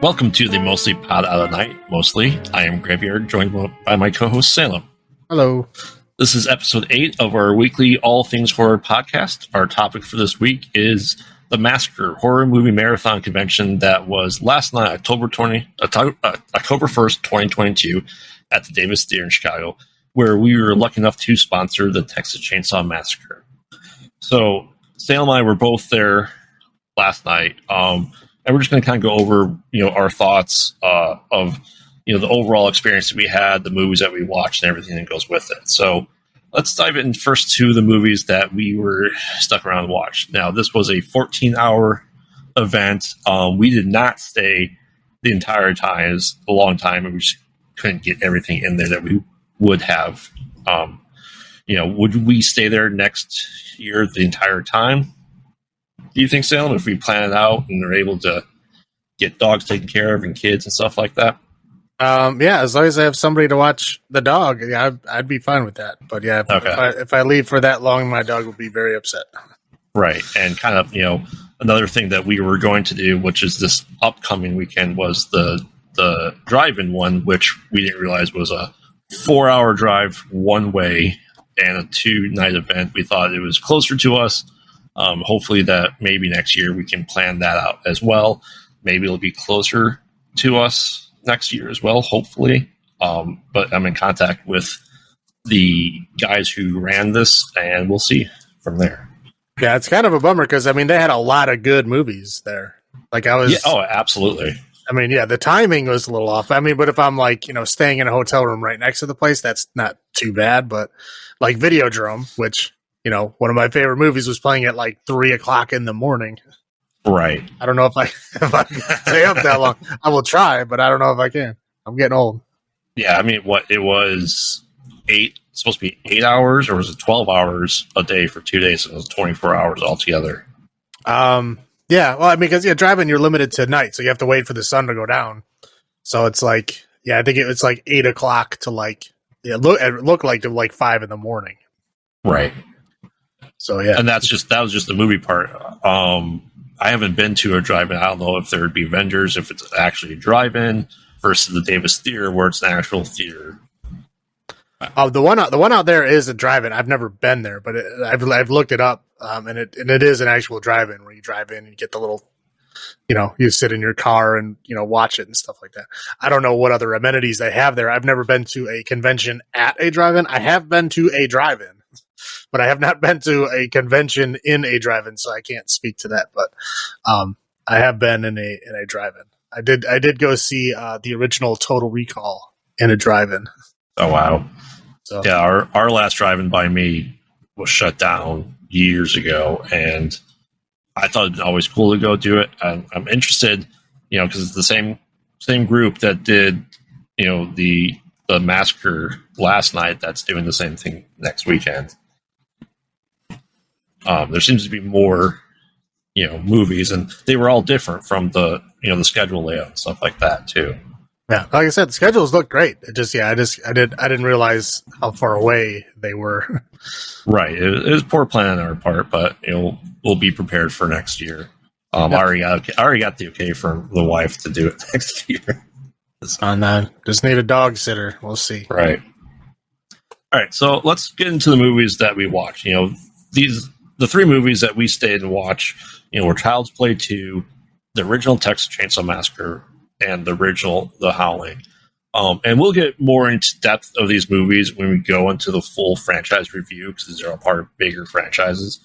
Welcome to the Mostly Pod Out of Night. Mostly, I am Graveyard, joined by my co-host Salem. Hello. This is episode 8 of our weekly All Things Horror podcast. Our topic for this week is the Massacre Horror Movie Marathon Convention that was last night, October 1st, 2022, at the Davis Theater in Chicago, where we were lucky enough to sponsor the Texas Chainsaw Massacre. So, Salem and I were both there last night, and we're just going to kind of go over, our thoughts of, the overall experience that we had, the movies that we watched, and everything that goes with it. So let's dive in first to the movies that we were stuck around and watched. Now, this was a 14-hour event. We did not stay the entire time. It's a long time, and we just couldn't get everything in there that we would have. Would we stay there next year the entire time? Do you think, Salem, if we plan it out and are able to get dogs taken care of and kids and stuff like that? As long as I have somebody to watch the dog, I'd be fine with that. But yeah, okay. if I leave for that long, my dog will be very upset. Right. And kind of, another thing that we were going to do, which is this upcoming weekend, was the drive-in one, which we didn't realize was a 4-hour drive one way and a 2-night event. We thought it was closer to us. Hopefully that maybe next year we can plan that out as well. Maybe it'll be closer to us next year as well, hopefully. But I'm in contact with the guys who ran this, and we'll see from there. Yeah, it's kind of a bummer because, they had a lot of good movies there. Absolutely. The timing was a little off. But if I'm staying in a hotel room right next to the place, that's not too bad. But like Videodrome, which, one of my favorite movies, was playing at 3 o'clock in the morning. Right. I don't know if I can stay up that long. I will try, but I don't know if I can. I'm getting old. Yeah, it was supposed to be 8 hours, or was it 12 hours a day for 2 days? So it was 24 hours altogether. Because driving, you're limited to night, so you have to wait for the sun to go down. So it's I think it's 8 o'clock to it looked like to 5 in the morning. Right. So yeah, and that was just the movie part. I haven't been to a drive-in. I don't know if there would be vendors, if it's actually a drive-in versus the Davis Theater, where it's an actual theater. The one out there is a drive-in. I've never been there, but I've looked it up, and it is an actual drive-in where you drive in and you get the little, you sit in your car and watch it and stuff like that. I don't know what other amenities they have there. I've never been to a convention at a drive-in. I have been to a drive-in, but I have not been to a convention in a drive-in, so I can't speak to that. But I have been in a drive-in. I did go see the original Total Recall in a drive-in. Oh wow! So yeah, our last drive-in by me was shut down years ago, and I thought it'd always cool to go do it. I'm interested, because it's the same group that did, the massacre last night. That's doing the same thing next weekend. There seems to be more, movies, and they were all different from the schedule layout and stuff like that too. Yeah, like I said, the schedules look great. I didn't realize how far away they were. Right, it was poor planning on our part, but we'll be prepared for next year. I already got the okay from the wife to do it next year. So. Just need a dog sitter. We'll see. Right. All right, so let's get into the movies that we watched. The 3 movies that we stayed and watched, were Child's Play 2, the original Texas Chainsaw Massacre, and the original The Howling. And we'll get more into depth of these movies when we go into the full franchise review, because they're all part of bigger franchises.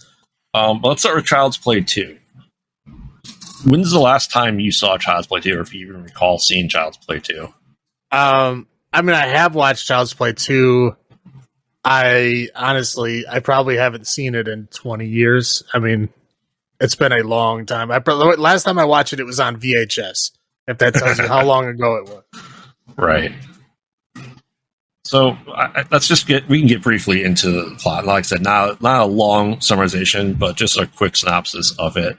But let's start with Child's Play 2. When's the last time you saw Child's Play 2, or if you even recall seeing Child's Play 2? I have watched Child's Play 2. I probably haven't seen it in 20 years. It's been a long time. Last time I watched it, it was on VHS, if that tells you how long ago it was. Right. So we can get briefly into the plot. Like I said, not a long summarization, but just a quick synopsis of it.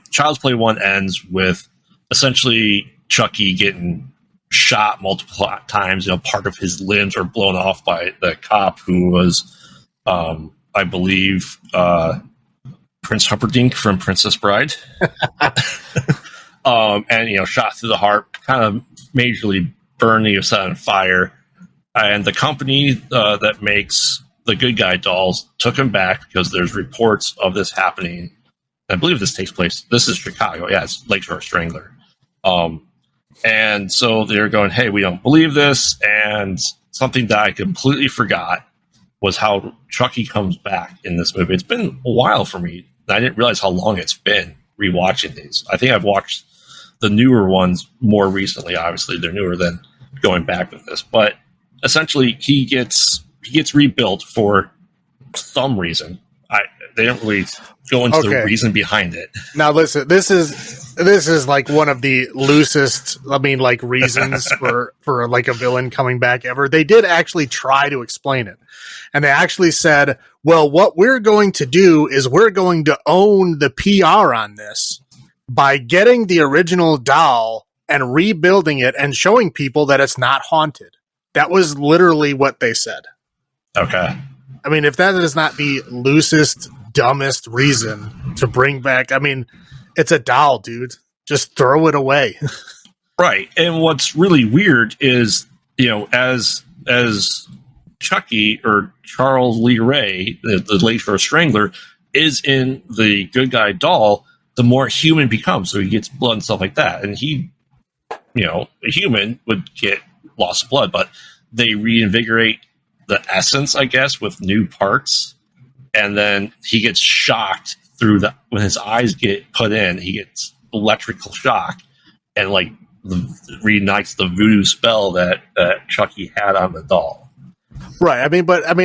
Child's Play 1 ends with essentially Chucky getting shot multiple times. Part of his limbs are blown off by the cop who was, I believe, Prince Humperdinck from Princess Bride. and shot through the heart, kind of majorly burned the set on fire. And the company that makes the good guy dolls took him back because there's reports of this happening. I believe this takes place. This is Chicago. Yeah, it's Lakeshore Strangler. And so they're going, hey, we don't believe this. And something that I completely forgot was how Chucky comes back in this movie. It's been a while for me. I didn't realize how long it's been rewatching these. I think I've watched the newer ones more recently. Obviously, they're newer than going back with this. But essentially, he gets rebuilt for some reason. They don't really go into the reason behind it. Now, listen, this is like one of the loosest, reasons for like a villain coming back ever. They did actually try to explain it. And they actually said, well, what we're going to do is we're going to own the PR on this by getting the original doll and rebuilding it and showing people that it's not haunted. That was literally what they said. Okay. I mean, if that is not the loosest, dumbest reason to bring back, it's a doll, dude. Just throw it away. Right. And what's really weird is, as Chucky or Charles Lee Ray, the Lakeshore Strangler, is in the good guy doll, the more human becomes. So he gets blood and stuff like that. And he, a human would get loss of blood, but they reinvigorate the essence, I guess, with new parts. And then he gets shocked when his eyes get put in, he gets electrical shock and reignites the voodoo spell that Chucky had on the doll. Right.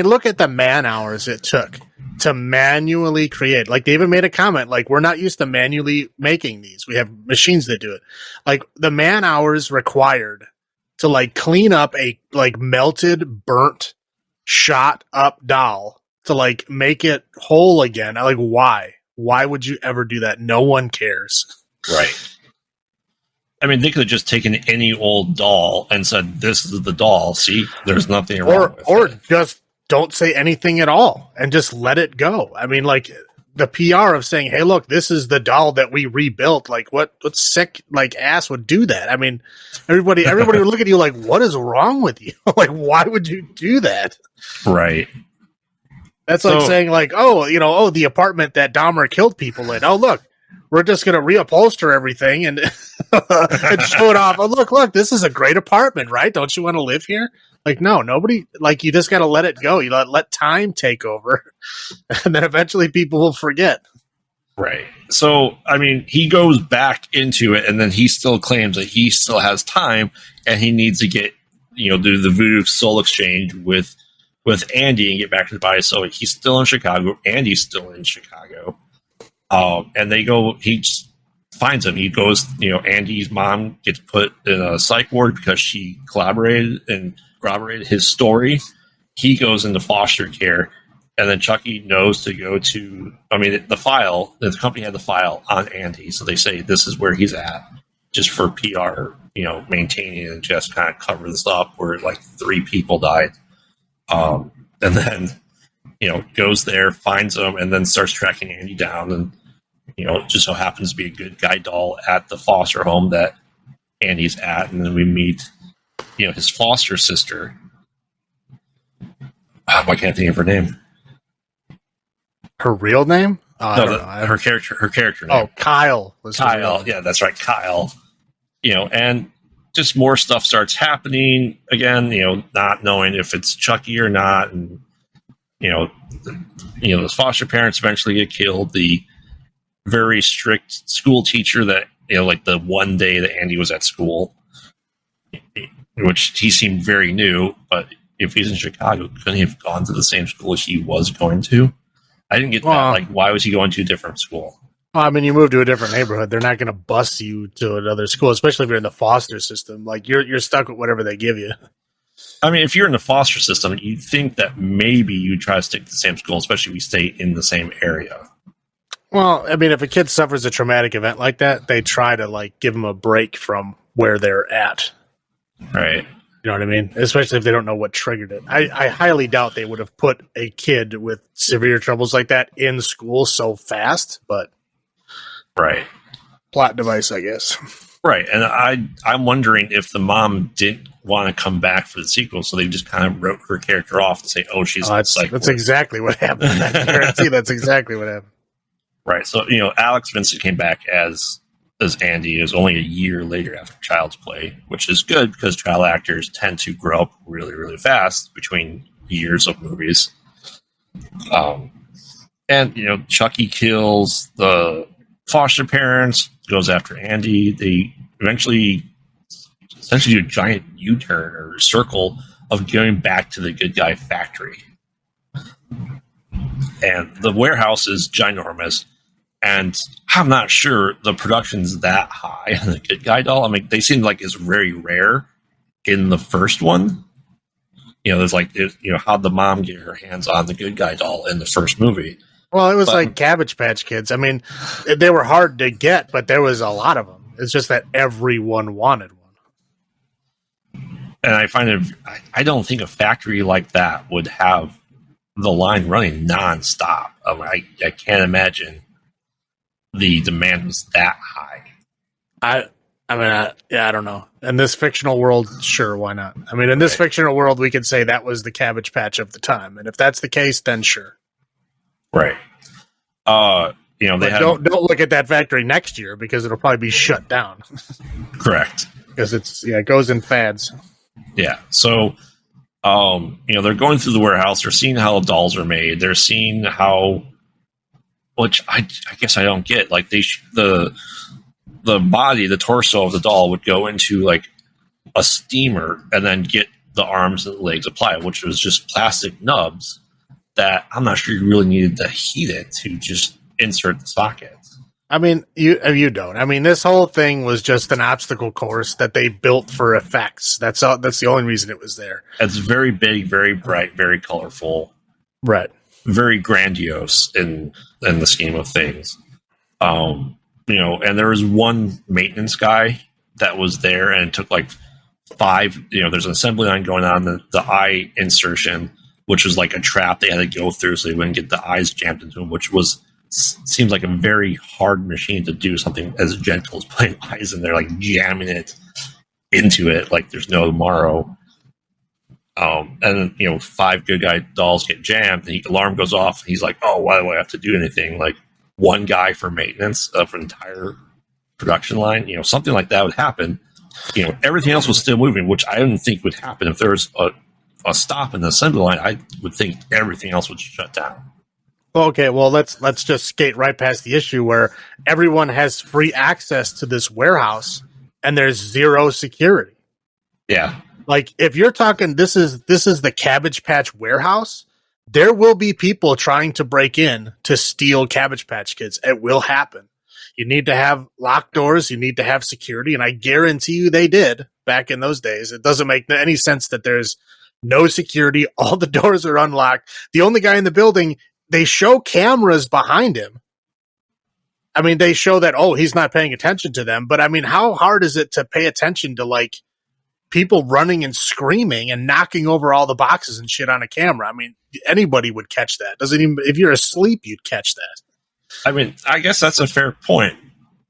Look at the man hours it took to manually create. Like, they even made a comment, like, we're not used to manually making these. We have machines that do it. Like, the man hours required to clean up a melted, burnt, shot up doll to make it whole again. Why? Why would you ever do that? No one cares. Right. They could have just taken any old doll and said, this is the doll. See, there's nothing wrong with it. Or just don't say anything at all and just let it go. The PR of saying, hey, look, this is the doll that we rebuilt. What sick ass would do that? Everybody would look at you like, what is wrong with you? Why would you do that? Right. That's saying the apartment that Dahmer killed people in. Oh, look, we're just going to reupholster everything and, and show it off. Oh, look, this is a great apartment, right? Don't you want to live here? No, nobody, you just got to let it go. You let time take over, and then eventually people will forget. Right. So, he goes back into it, and then he still claims that he still has time, and he needs to get, do the voodoo soul exchange with Andy and get back to the body. So he's still in Chicago. Andy's still in Chicago. And he finds him. He goes, Andy's mom gets put in a psych ward because she corroborated his story. He goes into foster care, and then Chucky knows to go to, the company had the file on Andy. So they say this is where he's at just for PR, maintaining and just kind of cover this up where 3 people died. And then, goes there, finds him, and then starts tracking Andy down. And, just so happens to be a good guy doll at the foster home that Andy's at. And then we meet, his foster sister. Why can't I think of her name? Her real name? Her character name. Oh, Kyle. Kyle. Yeah, that's right. Kyle. And just more stuff starts happening again, not knowing if it's Chucky or not. And, the foster parents eventually get killed. The very strict school teacher that, the one day that Andy was at school, which he seemed very new, but if he's in Chicago, couldn't he have gone to the same school he was going to? I didn't get that. Why was he going to a different school? Well, you move to a different neighborhood. They're not going to bus you to another school, especially if you're in the foster system. You're stuck with whatever they give you. If you're in the foster system, you'd think that maybe you try to stick to the same school, especially if we stay in the same area. Well, if a kid suffers a traumatic event like that, they try to give them a break from where they're at. Right. You know what I mean? Especially if they don't know what triggered it. I highly doubt they would have put a kid with severe troubles like that in school so fast, but... Right. plot device, I guess. Right, and I'm wondering if the mom didn't want to come back for the sequel, so they just kind of wrote her character off to say, "Oh, she's that's exactly what happened. I guarantee that's exactly what happened. Right. So Alex Vincent came back as Andy. It was only a year later after Child's Play, which is good because child actors tend to grow up really, really fast between years of movies. And Chucky kills the foster parents, goes after Andy. They eventually essentially do a giant U-turn or circle of going back to the good guy factory. And the warehouse is ginormous. And I'm not sure the production's that high on the good guy doll. I mean, they seem like it's very rare in the first one. There's how'd the mom get her hands on the good guy doll in the first movie? Well, it was like Cabbage Patch Kids. I mean, they were hard to get, but there was a lot of them. It's just that everyone wanted one. And I find I don't think a factory like that would have the line running nonstop. I can't imagine the demand was that high. I don't know. In this fictional world, sure, why not? I mean, in this fictional world, we could say that was the Cabbage Patch of the time, and if that's the case, then sure. Right. Don't look at that factory next year because it'll probably be shut down. Correct. Because it goes in fads. Yeah. So, they're going through the warehouse. They're seeing how dolls are made. They're seeing how, which I guess I don't get. Like the body, the torso of the doll would go into like a steamer and then get the arms and legs applied, which was just plastic nubs that I'm not sure you really needed to heat it to just insert the sockets. I mean, you don't. I mean, this whole thing was just an obstacle course that they built for effects. That's all. That's the only reason it was there. It's very big, very bright, very colorful, right? Very grandiose in the scheme of things. And there was one maintenance guy that was there, and it took like 5. There's an assembly line going on, the eye insertion, which was like a trap they had to go through so they wouldn't get the eyes jammed into them, which seems like a very hard machine to do something as gentle as putting eyes in there, like jamming it into it like there's no tomorrow. And then 5 good guy dolls get jammed, and the alarm goes off, and he's like, "Oh, why do I have to do anything?" Like one guy for maintenance for an entire production line, something like that would happen. Everything else was still moving, which I didn't think would happen. If there was a stop in the assembly line, I would think everything else would shut down. Okay, well, let's just skate right past the issue where everyone has free access to this warehouse and there's zero security. Yeah. Like, if you're talking this is the Cabbage Patch warehouse, there will be people trying to break in to steal Cabbage Patch Kids. It will happen. You need to have locked doors, you need to have security, and I guarantee you they did back in those days. It doesn't make any sense that there's no security, all the doors are unlocked. The only guy in the building, they show cameras behind him. I mean, they show that, he's not paying attention to them. But I mean, how hard is it to pay attention to like people running and screaming and knocking over all the boxes and shit on a camera? I mean, anybody would catch that. If you're asleep, you'd catch that. I mean, I guess that's a fair point,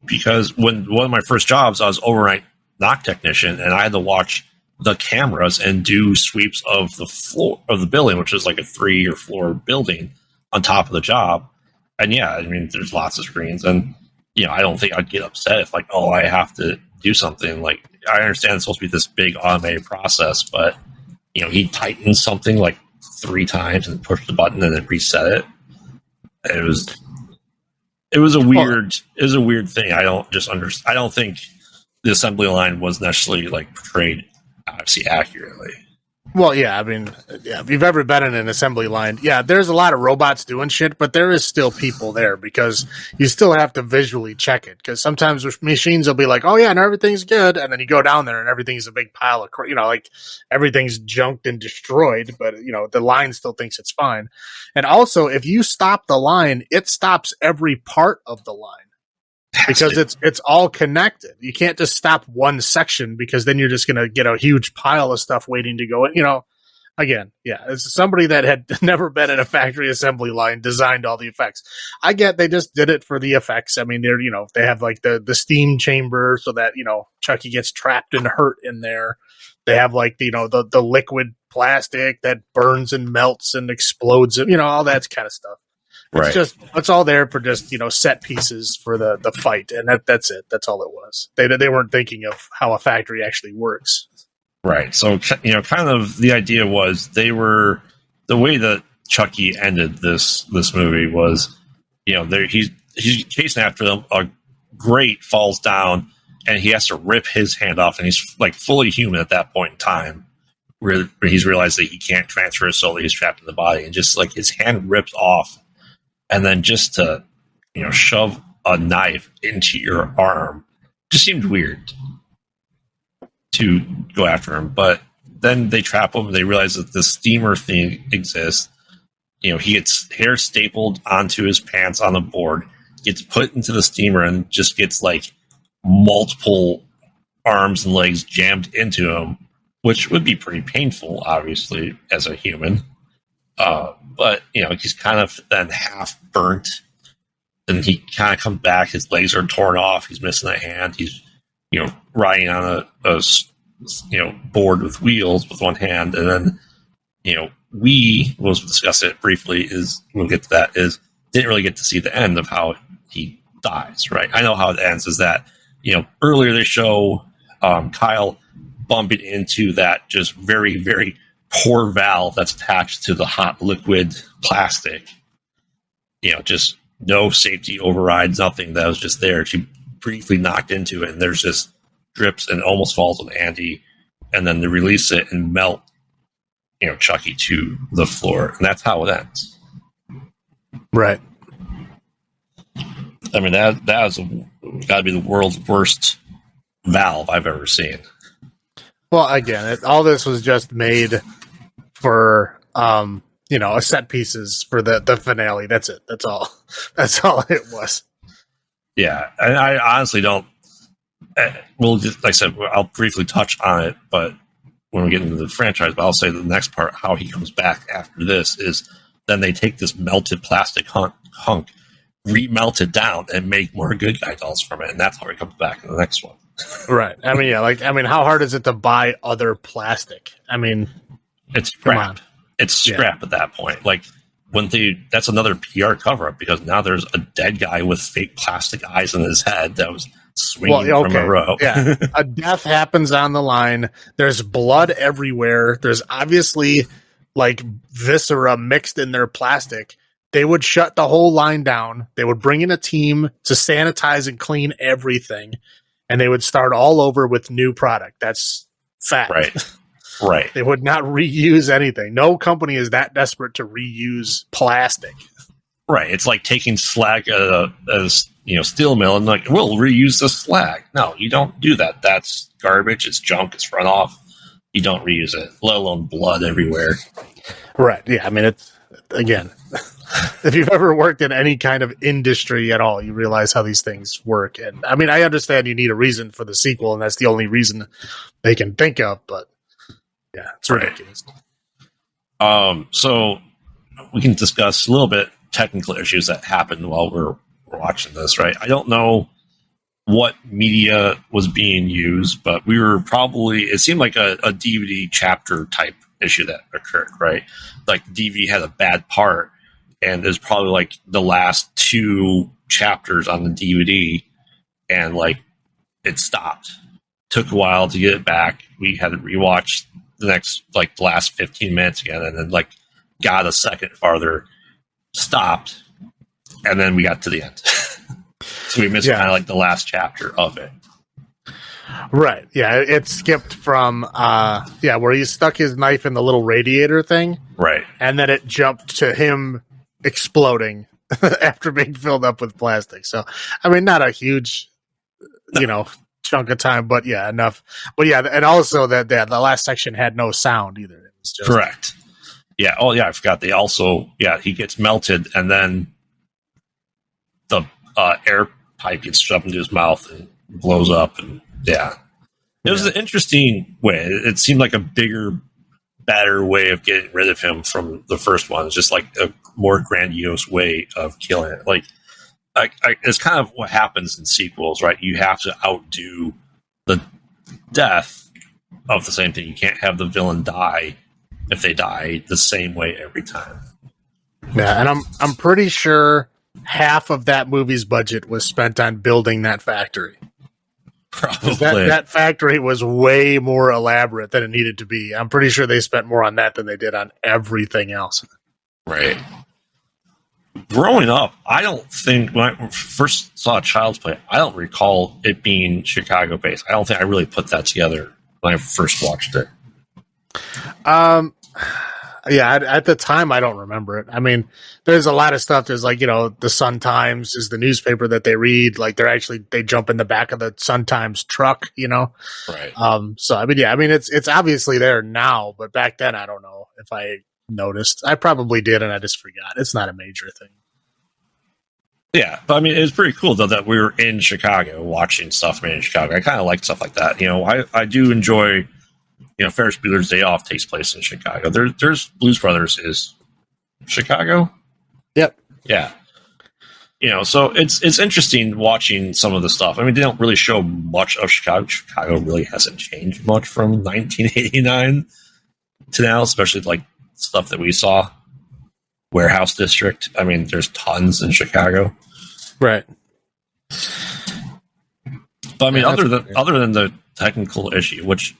because when one of my first jobs, I was overnight knock technician, and I had to watch the cameras and do sweeps of the floor of the building, which is like a 3 or 4 building on top of the job. And yeah, I mean, there's lots of screens, and I don't think I'd get upset if like, I have to do something. Like, I understand it's supposed to be this big automated process, but he tightened something like 3 times and pushed the button and then reset it. It was a weird thing. I don't think the assembly line was necessarily like portrayed obviously accurately. Well, yeah, I mean, if you've ever been in an assembly line, there's a lot of robots doing shit, but there is still people there because you still have to visually check it. Because sometimes machines will be like, "Oh yeah, and everything's good," and then you go down there and everything's a big pile of, like everything's junked and destroyed, but the line still thinks it's fine. And also, if you stop the line, it stops every part of the line. Because it's all connected. You can't just stop one section because then you're just going to get a huge pile of stuff waiting to go in. again, yeah, it's somebody that had never been in a factory assembly line designed all the effects. I get they just did it for the effects. I mean, they're, they have like the steam chamber so that, Chucky gets trapped and hurt in there. They have like, the liquid plastic that burns and melts and explodes, all that kind of stuff. Right. It's all there for just, set pieces for the fight. And that's it. That's all it was. They weren't thinking of how a factory actually works. Right. So, kind of the idea was the way that Chucky ended this movie was, he's chasing after them. A grate falls down and he has to rip his hand off, and he's like fully human at that point in time. Where he's realized that he can't transfer his soul, he's trapped in the body, and just like his hand ripped off, and then just to, shove a knife into your arm just seemed weird to go after him. But then they trap him and they realize that the steamer thing exists. He gets hair stapled onto his pants on the board, gets put into the steamer, and just gets like multiple arms and legs jammed into him, which would be pretty painful, obviously, as a human. But, he's kind of then half burnt, and he kind of comes back. His legs are torn off. He's missing a hand. He's, riding on a board with wheels with one hand. And then, we'll discuss it briefly, we'll get to that, didn't really get to see the end of how he dies, right? I know how it ends is that, earlier they show Kyle bumping into that just very, very poor valve that's attached to the hot liquid plastic. Just no safety overrides, nothing. That was just there. She briefly knocked into it, and there's just drips and almost falls on Andy, and then they release it and melt, Chucky to the floor, and that's how it ends. Right. I mean, that was got to be the world's worst valve I've ever seen. Well, again, all this was just made for, a set pieces for the finale. That's it. That's all. That's all it was. Yeah, and I honestly don't. Well, like I said, I'll briefly touch on it, but when we get into the franchise, but I'll say the next part, how he comes back after this, is then they take this melted plastic hunk, remelt it down, and make more good guy dolls from it, and that's how he comes back in the next one. Right. I mean, how hard is it to buy other plastic? I mean, it's scrap. It's scrap at that point. Like that's another PR cover up, because now there's a dead guy with fake plastic eyes in his head that was swinging from a rope. Yeah, a death happens on the line. There's blood everywhere. There's obviously like viscera mixed in their plastic. They would shut the whole line down. They would bring in a team to sanitize and clean everything, and they would start all over with new product. That's fact. Right. They would not reuse anything. No company is that desperate to reuse plastic. Right. It's like taking slag at a steel mill and like, we'll reuse the slag. No, you don't do that. That's garbage. It's junk. It's runoff. You don't reuse it, let alone blood everywhere. Right. Yeah. I mean, it's, again, if you've ever worked in any kind of industry at all, you realize how these things work. And I mean, I understand you need a reason for the sequel, and that's the only reason they can think of, but yeah, it's ridiculous. So we can discuss a little bit technical issues that happened while we're watching this, right? I don't know what media was being used, but it seemed like a DVD chapter type issue that occurred, right? Like the DVD had a bad part, and there's probably like the last 2 chapters on the DVD, and like it stopped. Took a while to get it back. We had to rewatch the last 15 minutes again, and then like got a second farther, stopped, and then we got to the end. So we missed kind of like the last chapter of it. Right. Yeah. It skipped from, where he stuck his knife in the little radiator thing. Right. And then it jumped to him exploding after being filled up with plastic. So, I mean, not a huge, chunk of time, but yeah, enough. But yeah, and also that the last section had no sound either. It was just correct. Yeah. Oh yeah, I forgot. They also he gets melted, and then the air pipe gets shoved into his mouth and blows up, and it was an interesting way. It seemed like a bigger better way of getting rid of him from the first one. It's just like a more grandiose way of killing it. Like, it's kind of what happens in sequels, right? You have to outdo the death of the same thing. You can't have the villain die if they die the same way every time. Yeah, and I'm pretty sure half of that movie's budget was spent on building that factory. Probably. That factory was way more elaborate than it needed to be. I'm pretty sure they spent more on that than they did on everything else. Right. Growing up, I don't think when I first saw Child's Play, I don't recall it being Chicago based. I don't think I really put that together when I first watched it. Yeah, at the time, I don't remember it. I mean, there's a lot of stuff. There's like, the Sun Times is the newspaper that they read. Like they jump in the back of the Sun Times truck, Right. So I mean, it's obviously there now, but back then, I don't know if I noticed. I probably did, and I just forgot. It's not a major thing. Yeah, but I mean, it's pretty cool though that we were in Chicago watching stuff made in Chicago. I kind of like stuff like that. I do enjoy. Ferris Bueller's Day Off takes place in Chicago. There's Blues Brothers is Chicago. Yep. Yeah. So it's interesting watching some of the stuff. I mean, they don't really show much of Chicago. Chicago really hasn't changed much from 1989 to now, especially like stuff that we saw. Warehouse District. I mean, there's tons in Chicago. Right. But I mean, other than the technical issue, which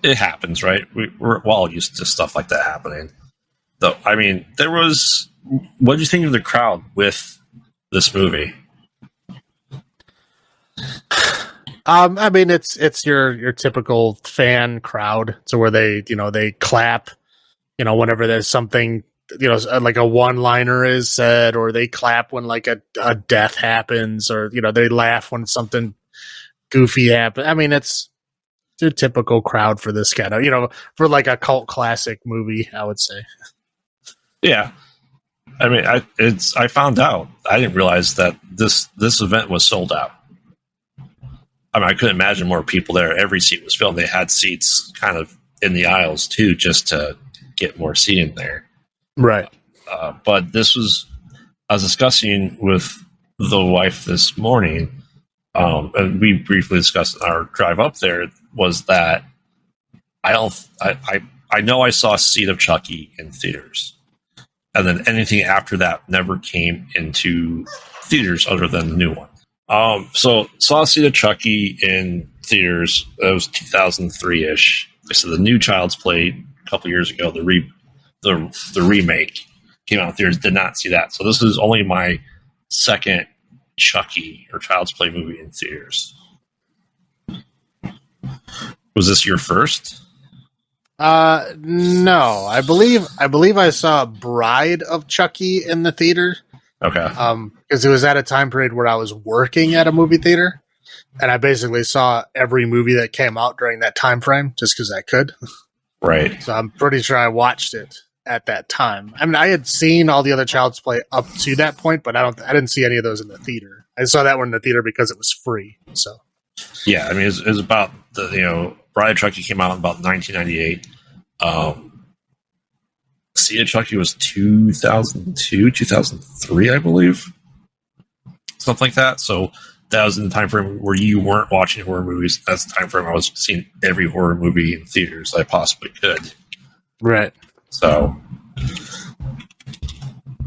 it happens, right? We're all used to stuff like that happening. Though, I mean, what did you think of the crowd with this movie? I mean, it's your typical fan crowd, so where they clap, whenever there's something, like a one-liner is said, or they clap when like a death happens, or they laugh when something goofy happens. I mean, it's your typical crowd for this kind of, for like a cult classic movie, I would say. Yeah. I mean, I found out, I didn't realize that this event was sold out. I mean, I couldn't imagine more people there. Every seat was filled. They had seats kind of in the aisles too, just to get more seating there. Right. But I was discussing with the wife this morning, and we briefly discussed in our drive up there, was that I know I saw Seed of Chucky in theaters, and then anything after that never came into theaters other than the new one. So saw Seed of Chucky in theaters. It was 2003-ish. So the new Child's Play a couple years ago, the remake came out in theaters. Did not see that. So this is only my second Chucky or Child's Play movie in theaters. Was this your first? No. I believe I saw Bride of Chucky in the theater. Okay. Because it was at a time period where I was working at a movie theater, and I basically saw every movie that came out during that time frame just because I could. Right. So I'm pretty sure I watched it at that time. I mean, I had seen all the other Child's Play up to that point, but I didn't see any of those in the theater. I saw that one in the theater because it was free. So. Yeah, I mean, it was about Bride of Chucky came out in about 1998. Seed of Chucky was 2002, 2003, I believe. Something like that. So that was in the time frame where you weren't watching horror movies. That's the time frame I was seeing every horror movie in theaters I possibly could. Right. So,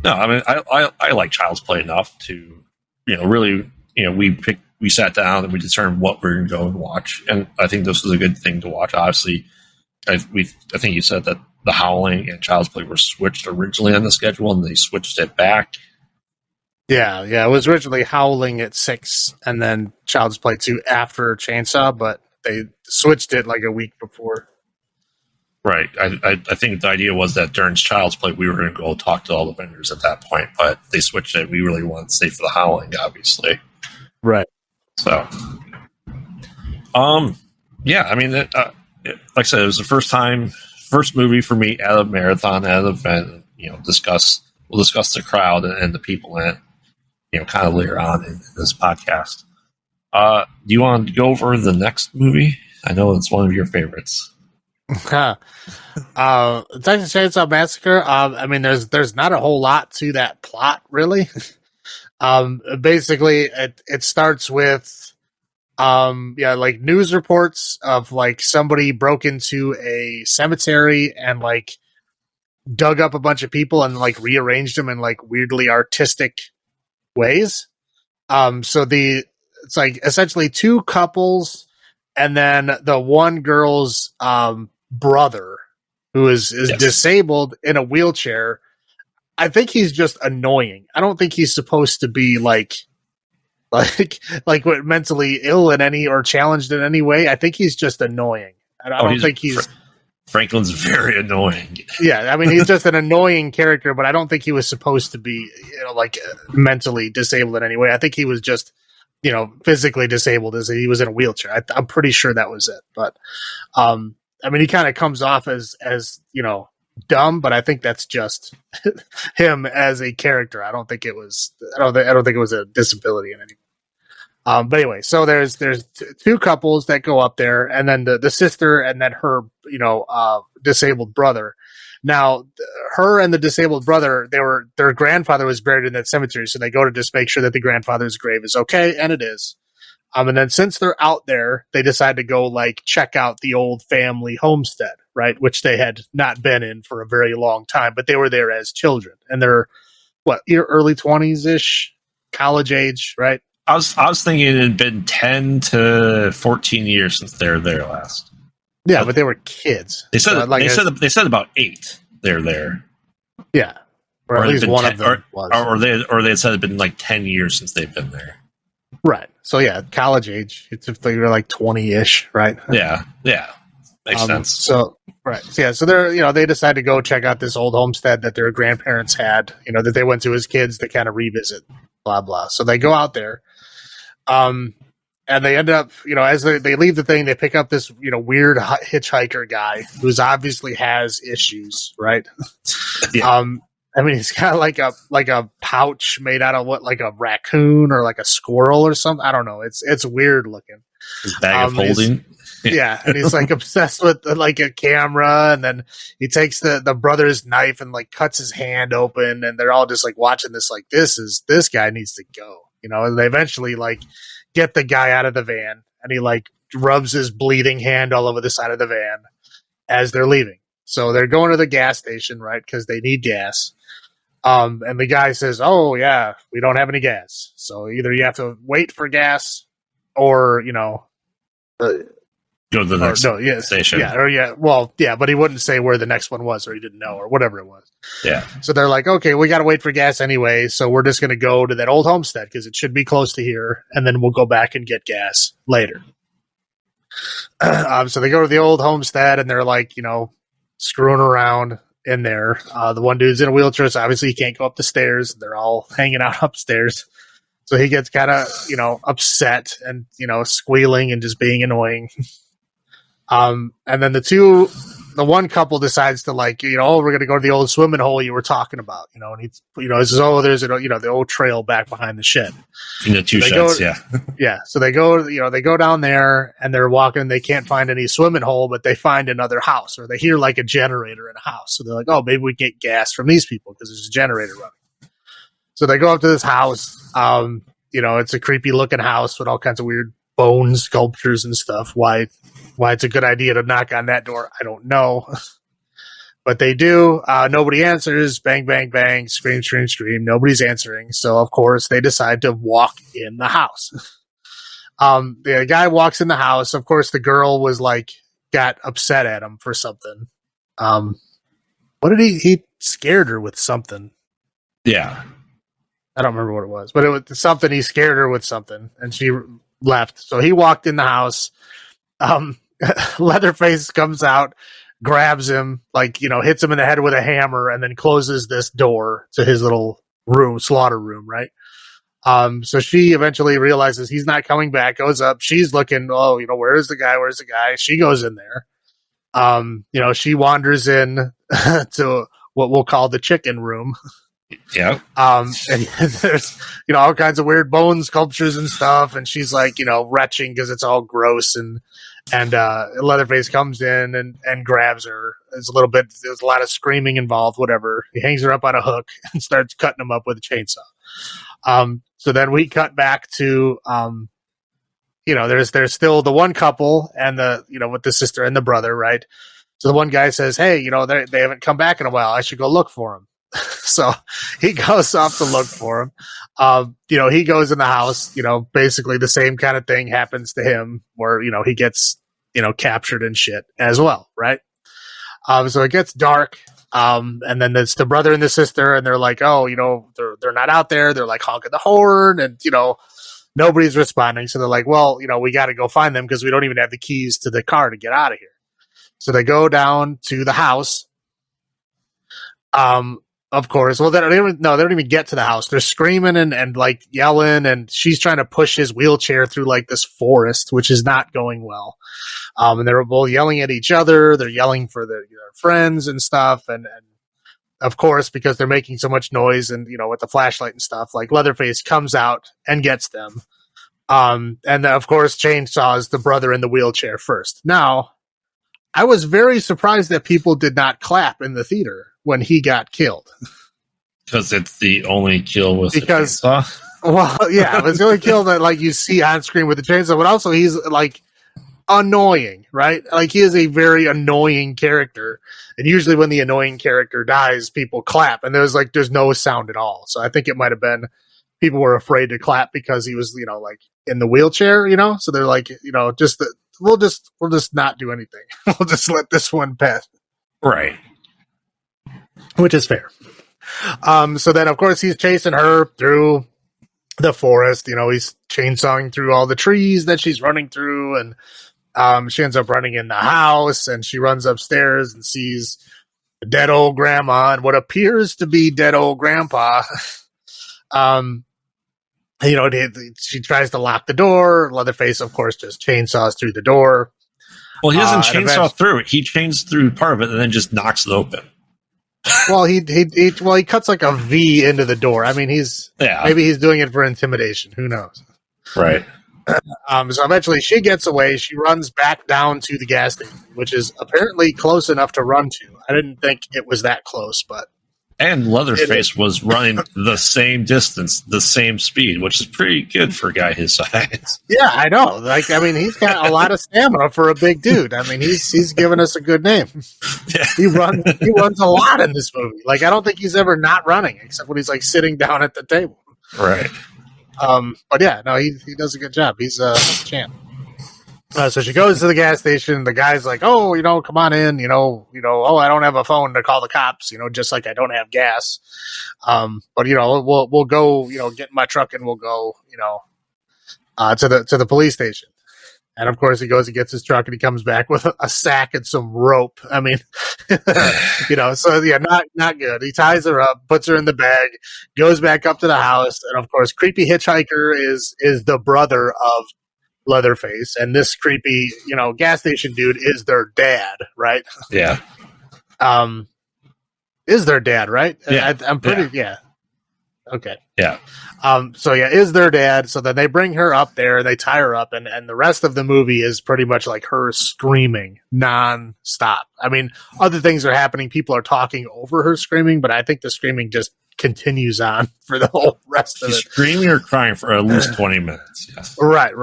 no, I mean, I like Child's Play enough to, really, we sat down and we determined what we're going to go and watch. And I think this was a good thing to watch. Obviously, I think you said that the Howling and Child's Play were switched originally on the schedule, and they switched it back. Yeah. It was originally Howling at 6, and then Child's Play 2 after Chainsaw, but they switched it like a week before. Right. I think the idea was that during Child's Play, we were going to go talk to all the vendors at that point, but they switched it. We really wanted to stay for the Howling, obviously. Right. So, yeah, I mean, like I said, it was the first movie for me at a marathon, at an event. We'll discuss the crowd and the people in it, kind of later on in this podcast. Do you want to go over the next movie? I know it's one of your favorites. Texas Chainsaw Massacre. I mean, there's not a whole lot to that plot, really. Basically, it starts with like news reports of like somebody broke into a cemetery and like dug up a bunch of people and like rearranged them in like weirdly artistic ways. It's like essentially two couples and then the one girl's brother who is Yes. disabled in a wheelchair. I think he's just annoying. I don't think he's supposed to be like what, mentally ill in any or challenged in any way. I think he's just annoying. I don't think he's Franklin's very annoying. Yeah, I mean he's just an annoying character, but I don't think he was supposed to be like mentally disabled in any way. I think he was just physically disabled as he was in a wheelchair. I'm pretty sure that was it. But I mean he kind of comes off as dumb, but I think that's just him as a character. I don't think it was a disability in any way. But anyway, so there's two couples that go up there, and then the sister, and then her disabled brother. Now, her and the disabled brother, their grandfather was buried in that cemetery, so they go to just make sure that the grandfather's grave is okay, and it is. And then since they're out there, they decide to go like check out the old family homestead, right? Which they had not been in for a very long time, but they were there as children, and they're early 20s ish, college age, right? I was thinking it had been 10 to 14 years since they were there last. Yeah, but they were kids. They said they said about 8 they're there. Yeah, or at least one of them was. Or they said it'd been like 10 years since they've been there. Right. So yeah, college age. It's if they were like 20-ish, right? Yeah. Makes sense. So right. So, yeah. So they're they decide to go check out this old homestead that their grandparents had. That they went to as kids to kind of revisit. Blah blah. So they go out there. And they end up, as they leave the thing, they pick up this, weird hitchhiker guy who's obviously has issues, right? Yeah. I mean, he's got like a pouch made out of like a raccoon or like a squirrel or something. I don't know. It's weird looking. His bag of holding. Yeah, and he's like obsessed with like a camera, and then he takes the brother's knife and like cuts his hand open, and they're all just like watching this, like this guy needs to go. And they eventually like get the guy out of the van, and he like rubs his bleeding hand all over the side of the van as they're leaving. So they're going to the gas station, right? Because they need gas. And the guy says, "Oh yeah, we don't have any gas. So either you have to wait for gas, or go to the next station." Yeah, but he wouldn't say where the next one was, or he didn't know, or whatever it was. Yeah. So they're like, okay, we got to wait for gas anyway, so we're just going to go to that old homestead because it should be close to here, and then we'll go back and get gas later. So they go to the old homestead, and they're like, screwing around in there. The one dude's in a wheelchair, so obviously he can't go up the stairs. They're all hanging out upstairs. So he gets kind of, upset and, squealing and just being annoying. And then the one couple decides to like, we're going to go to the old swimming hole you were talking about, and he says, oh, there's, the old trail back behind the shed. In the two sheds, yeah. Yeah. So they go down there and they're walking. They can't find any swimming hole, but they find another house, or they hear like a generator in a house. So they're like, oh, maybe we get gas from these people because there's a generator running. So they go up to this house. It's a creepy looking house with all kinds of weird bone sculptures and stuff. Why it's a good idea to knock on that door, I don't know. But they do. Nobody answers. Bang, bang, bang. Scream, scream, scream. Nobody's answering. So, of course, they decide to walk in the house. The guy walks in the house. Of course, the girl was like, got upset at him for something. What did he scared her with something. Yeah. I don't remember what it was, but it was something. He scared her with something, and she left. So he walked in the house. Leatherface comes out, grabs him, hits him in the head with a hammer, and then closes this door to his little room, slaughter room, right? So she eventually realizes he's not coming back, goes up. She's looking, where's the guy? Where's the guy? She goes in there. She wanders in to what we'll call the chicken room. Yeah. And there's, all kinds of weird bone sculptures and stuff. And she's like, retching because it's all gross. And And Leatherface comes in and grabs her. There's a lot of screaming involved, whatever. He hangs her up on a hook and starts cutting them up with a chainsaw. So then we cut back to, there's still the one couple and with the sister and the brother, right? So the one guy says, hey, they haven't come back in a while. I should go look for them. So he goes off to look for him. He goes in the house, basically the same kind of thing happens to him where, he gets, captured and shit as well. Right. So it gets dark. And then it's the brother and the sister and they're like, oh, they're not out there. They're like honking the horn and, nobody's responding. So they're like, well, we got to go find them because we don't even have the keys to the car to get out of here. So they go down to the house. Of course. Well, they don't even get to the house. They're screaming and like yelling, and she's trying to push his wheelchair through like this forest, which is not going well. And they're both yelling at each other. They're yelling for their friends and stuff. And of course, because they're making so much noise and, with the flashlight and stuff, like Leatherface comes out and gets them. And then, of course, chainsaws the brother in the wheelchair first. Now, I was very surprised that people did not clap in the theater when he got killed. Because it's the only kill with the chainsaw? Well, yeah, it's the only kill that like you see on screen with the chainsaw, but also he's like annoying, right? Like he is a very annoying character. And usually when the annoying character dies, people clap, and there's no sound at all. So I think it might have been people were afraid to clap because he was, like in the wheelchair, so they're like, we'll just not do anything. We'll just let this one pass. Right. Which is fair. So then of course he's chasing her through the forest, he's chainsawing through all the trees that she's running through, and she ends up running in the house, and she runs upstairs and sees a dead old grandma and what appears to be dead old grandpa. She tries to lock the door. Leatherface, of course, just chainsaws through the door. Well, he doesn't chainsaw through it. He chains through part of it and then just knocks it open. Well, he cuts like a V into the door. I mean, maybe he's doing it for intimidation. Who knows? Right. So eventually she gets away. She runs back down to the gas station, which is apparently close enough to run to. I didn't think it was that close, but. And Leatherface was running the same distance, the same speed, which is pretty good for a guy his size. Yeah, I know. He's got a lot of stamina for a big dude. I mean, he's given us a good name. Yeah. He runs a lot in this movie. I don't think he's ever not running, except when he's sitting down at the table. Right. But yeah, no, he does a good job. He's a champ. So she goes to the gas station. The guy's like, oh, come on in, oh, I don't have a phone to call the cops, just like I don't have gas. But we'll go, get in my truck and we'll go, to the police station. And of course he goes and gets his truck and he comes back with a sack and some rope. I mean, so yeah, not good. He ties her up, puts her in the bag, goes back up to the house. And of course, creepy hitchhiker is the brother of Leatherface, and this creepy, gas station dude is their dad, right? Yeah. Is their dad, right? Yeah. I'm pretty, yeah. Okay. Yeah. So yeah, is their dad. So then they bring her up there, they tie her up, and the rest of the movie is pretty much like her screaming non-stop. I mean, other things are happening. People are talking over her screaming, but I think the screaming just continues on for the whole rest of it. Screaming or crying for at least 20 minutes. Yes. Right.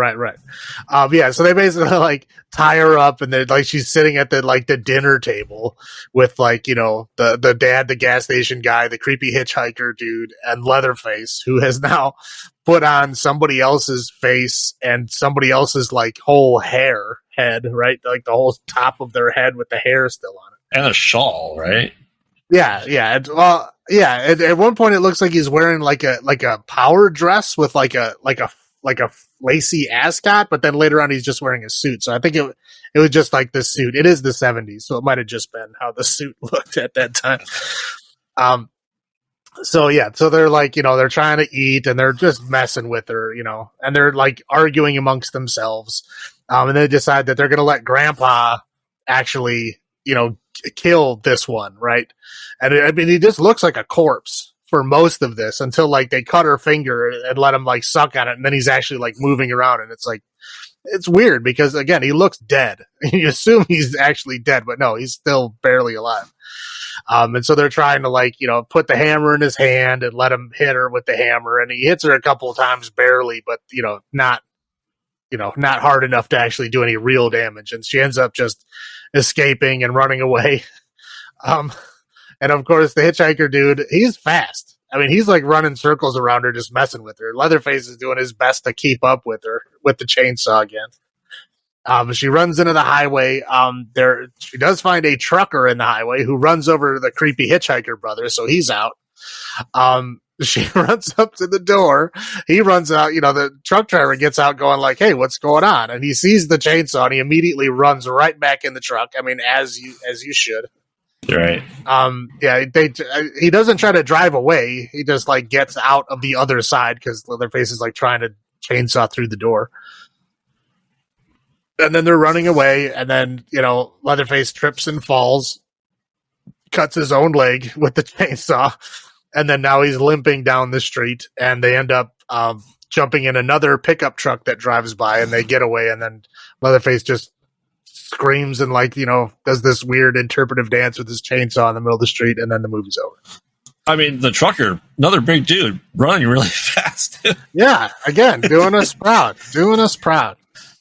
Yeah. So they basically tie her up, and they're she's sitting at the dinner table with the dad, the gas station guy, the creepy hitchhiker dude, and Leatherface, who has now put on somebody else's face and somebody else's whole head, right? The whole top of their head with the hair still on it. And a shawl, right? Yeah. At one point, it looks like he's wearing like a power dress with like a lacy ascot, but then later on, he's just wearing a suit. So I think it was just like the suit. It is the 70s, so it might have just been how the suit looked at that time. So yeah, so they're they're trying to eat and they're just messing with her, and they're arguing amongst themselves. And they decide that they're going to let Grandpa actually, kill this one, right? And I mean, he just looks like a corpse for most of this until they cut her finger and let him suck on it, and then he's actually moving around, and it's it's weird because again, he looks dead. You assume he's actually dead, but no, he's still barely alive. And so they're trying to put the hammer in his hand and let him hit her with the hammer, and he hits her a couple of times barely, but not hard enough to actually do any real damage. And she ends up just escaping and running away. And of course, the hitchhiker dude, he's fast. I mean, he's like running circles around her, just messing with her. Leatherface is doing his best to keep up with her with the chainsaw again. She runs into the highway. She does find a trucker in the highway who runs over the creepy hitchhiker brother, so he's out. She runs up to the door. He runs out. The truck driver gets out going like, hey, what's going on? And he sees the chainsaw and he immediately runs right back in the truck. I mean, as you should. Right. He doesn't try to drive away. He just gets out of the other side because Leatherface is trying to chainsaw through the door. And then they're running away, and then, Leatherface trips and falls, cuts his own leg with the chainsaw, and then now he's limping down the street, and they end up jumping in another pickup truck that drives by, and they get away, and then Leatherface just screams and does this weird interpretive dance with his chainsaw in the middle of the street, and then the movie's over. I mean, the trucker, another big dude, running really fast. Yeah, again, doing us proud.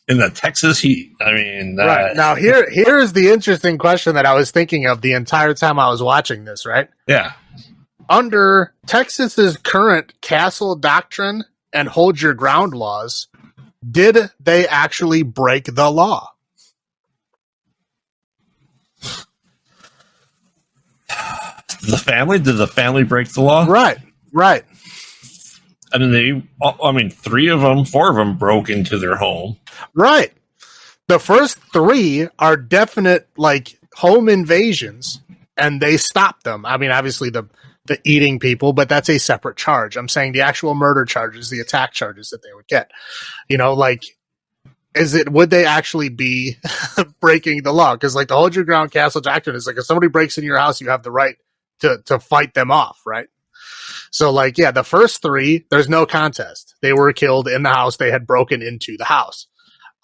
In the Texas heat. I mean, right. Now here is the interesting question that I was thinking of the entire time I was watching this, right? Yeah. Under Texas's current castle doctrine and hold your ground laws, did they actually break the law? Did the family break the law? Right. I mean, 4 of them broke into their home. Right. The first 3 are definite home invasions, and they stopped them. I mean, obviously the eating people, but that's a separate charge. I'm saying the actual murder charges, the attack charges that they would get. Would they actually be breaking the law? Because the hold your ground castle doctrine is if somebody breaks into your house, you have the right to fight them off, right? So the first 3, there's no contest. They were killed in the house. They had broken into the house.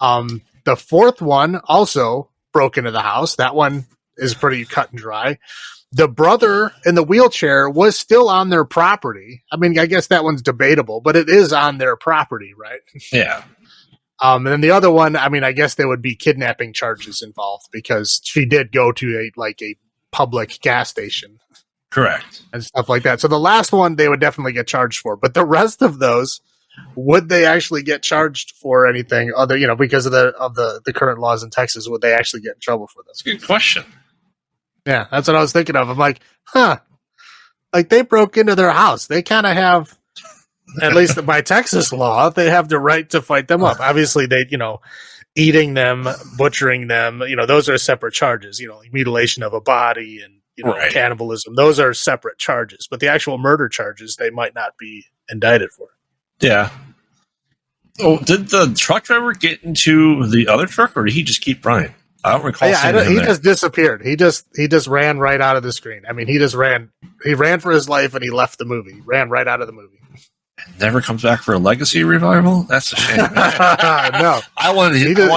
The 4th one also broke into the house. That one is pretty cut and dry. The brother in the wheelchair was still on their property. I mean, I guess that one's debatable, but it is on their property, right? Yeah. And then the other one, I mean, I guess there would be kidnapping charges involved because she did go to a public gas station. Correct. And stuff like that. So the last one they would definitely get charged for. But the rest of those, would they actually get charged for anything other, because of the current laws in Texas, would they actually get in trouble for this? That's a good question. Yeah, that's what I was thinking of. I'm like, they broke into their house. They kind of have, at least by Texas law, they have the right to fight them up. Obviously, they, eating them, butchering them, those are separate charges, mutilation of a body and, right. Cannibalism. Those are separate charges, but the actual murder charges, they might not be indicted for. Yeah. Oh, did the truck driver get into the other truck, or did he just keep running? I don't recall. He just disappeared. He just ran right out of the screen. I mean, he just ran. He ran for his life, and he left the movie. Ran right out of the movie. Never comes back for a Legacy revival. That's a shame. No,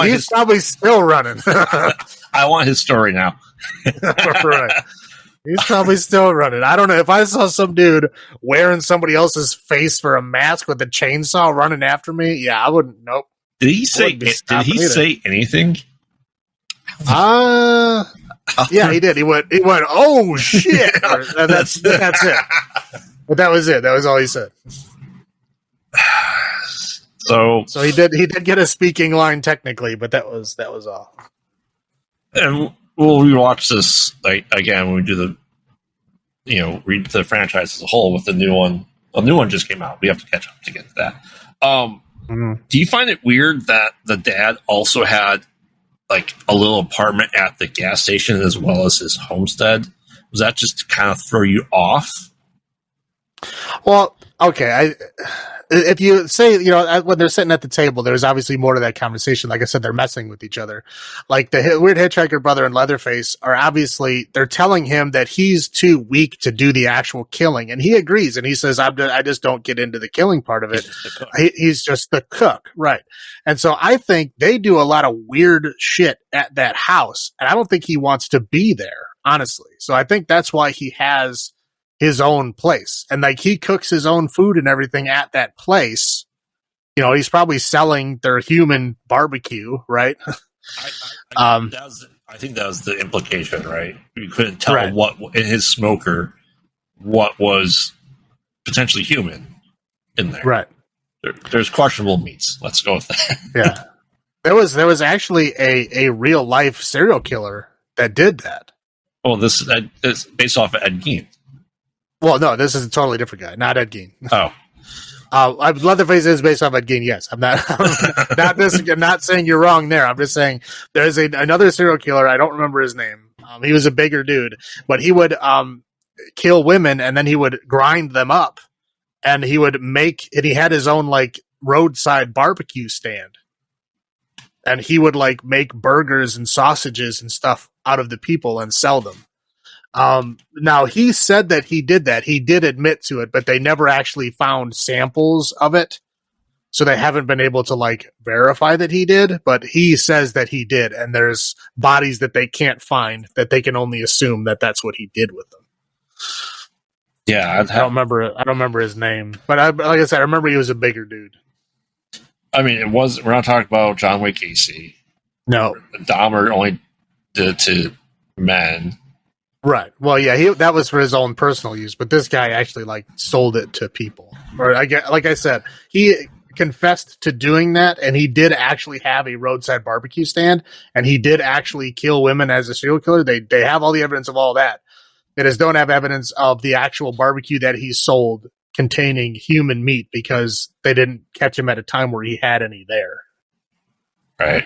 he's probably still running. I want his story now. Right. He's probably still running. I don't know. If I saw some dude wearing somebody else's face for a mask with a chainsaw running after me, yeah, I wouldn't. Nope. Did he say anything? Yeah, he did. He went, oh shit. That's it. But that was it. That was all he said. So he did get a speaking line technically, but that was all. And we'll rewatch this again when we do read the franchise as a whole with the new one. A new one just came out. We have to catch up to get to that. Do you find it weird that the dad also had a little apartment at the gas station as well as his homestead? Was that just to kind of throw you off? Well, okay. If you say, when they're sitting at the table, there's obviously more to that conversation. Like I said, they're messing with each other. Like the weird hitchhiker brother and Leatherface are obviously, they're telling him that he's too weak to do the actual killing. And he agrees. And he says, I just don't get into the killing part of it. He's just the cook. Right. And so I think they do a lot of weird shit at that house. And I don't think he wants to be there, honestly. So I think that's why he has his own place, and like he cooks his own food and everything at that place. He's probably selling their human barbecue, right? I think that was the implication, right? You couldn't tell what in his smoker what was potentially human in there. Right. There's questionable meats. Let's go with that. Yeah. There was actually a real life serial killer that did that. Well, this is based off of Ed Gein. Well, no, this is a totally different guy, not Ed Gein. Oh. Leatherface is based off Ed Gein, yes. I'm not saying you're wrong there. I'm just saying there's another serial killer. I don't remember his name. He was a bigger dude, but he would kill women and then he would grind them up, and he had his own like roadside barbecue stand, and he would like make burgers and sausages and stuff out of the people and sell them. Now he said that he did that. He did admit to it, but they never actually found samples of it. So they haven't been able to like verify that he did, but he says that he did. And there's bodies that they can't find that they can only assume that that's what he did with them. Yeah. I don't remember his name, but like I said, I remember he was a bigger dude. I mean, we're not talking about John Wayne Gacy. No. Dahmer only did it to men. Right. Well, yeah, that was for his own personal use, but this guy actually like sold it to people. Or like I said, he confessed to doing that, and he did actually have a roadside barbecue stand, and he did actually kill women as a serial killer. They have all the evidence of all that. They just don't have evidence of the actual barbecue that he sold containing human meat because they didn't catch him at a time where he had any there. Right.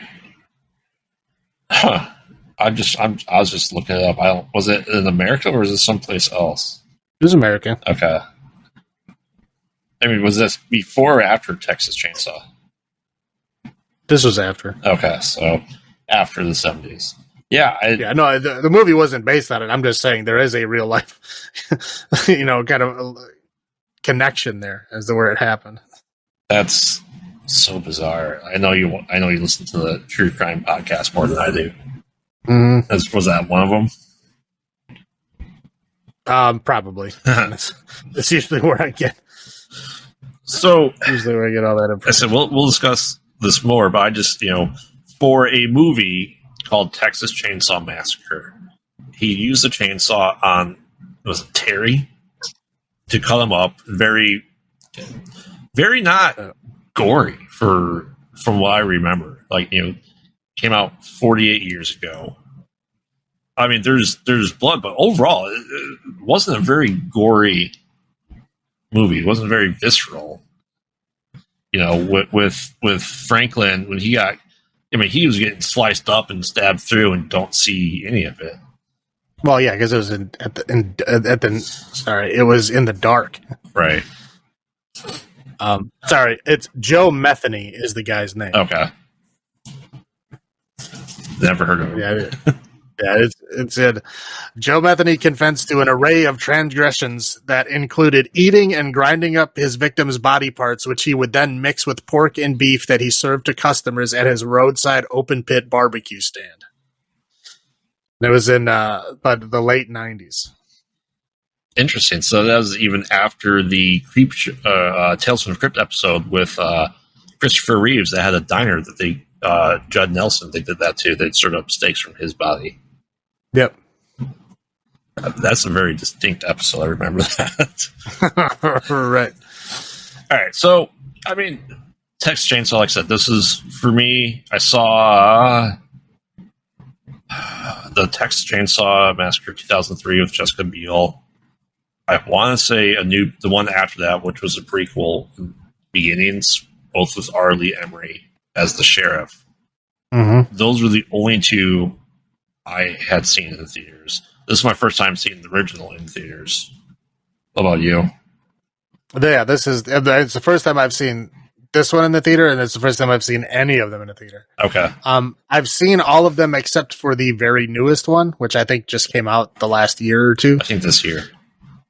Huh. I was just looking it up. Was it in America or was it someplace else? It was American. Okay. I mean, was this before or after Texas Chainsaw? This was after. Okay, so after the 70s. Yeah. No, the movie wasn't based on it. I'm just saying there is a real life, kind of connection there as to where it happened. That's so bizarre. I know you listen to the True Crime podcast more than I do. Mm-hmm. Was that one of them? Probably. That's usually where I get. So usually where I get all that information. I said we'll discuss this more, but I just for a movie called Texas Chainsaw Massacre, he used a chainsaw on Terry to cut him up. Very, very not gory from what I remember. Like came out 48 years ago. I mean, there's blood, but overall, it wasn't a very gory movie. It wasn't very visceral. With Franklin, when he was getting sliced up and stabbed through, and don't see any of it. Well, yeah, because it was it was in the dark. Right. Sorry, it's Joe Metheny is the guy's name. Okay. Never heard of him. It's Joe Metheny confessed to an array of transgressions that included eating and grinding up his victims' body parts, which he would then mix with pork and beef that he served to customers at his roadside open pit barbecue stand. It was in the late 90s. Interesting. So that was even after the Tales from the Crypt episode with Christopher Reeves that had a diner that they Judd Nelson, they did that too. They'd serve up steaks from his body. Yep. That's a very distinct episode. I remember that. Right. All right. So, I mean, Texas Chainsaw, like I said, this is, for me, I saw the Texas Chainsaw Massacre 2003 with Jessica Biel. I want to say the one after that, which was a prequel, Beginnings, both with R. Lee Emery as the sheriff. Mm-hmm. Those were the only two I had seen in the theaters. This is my first time seeing the original in theaters. What about you? Yeah, it's the first time I've seen this one in the theater, and it's the first time I've seen any of them in the theater. Okay. I've seen all of them except for the very newest one, which I think just came out the last year or two. I think this year.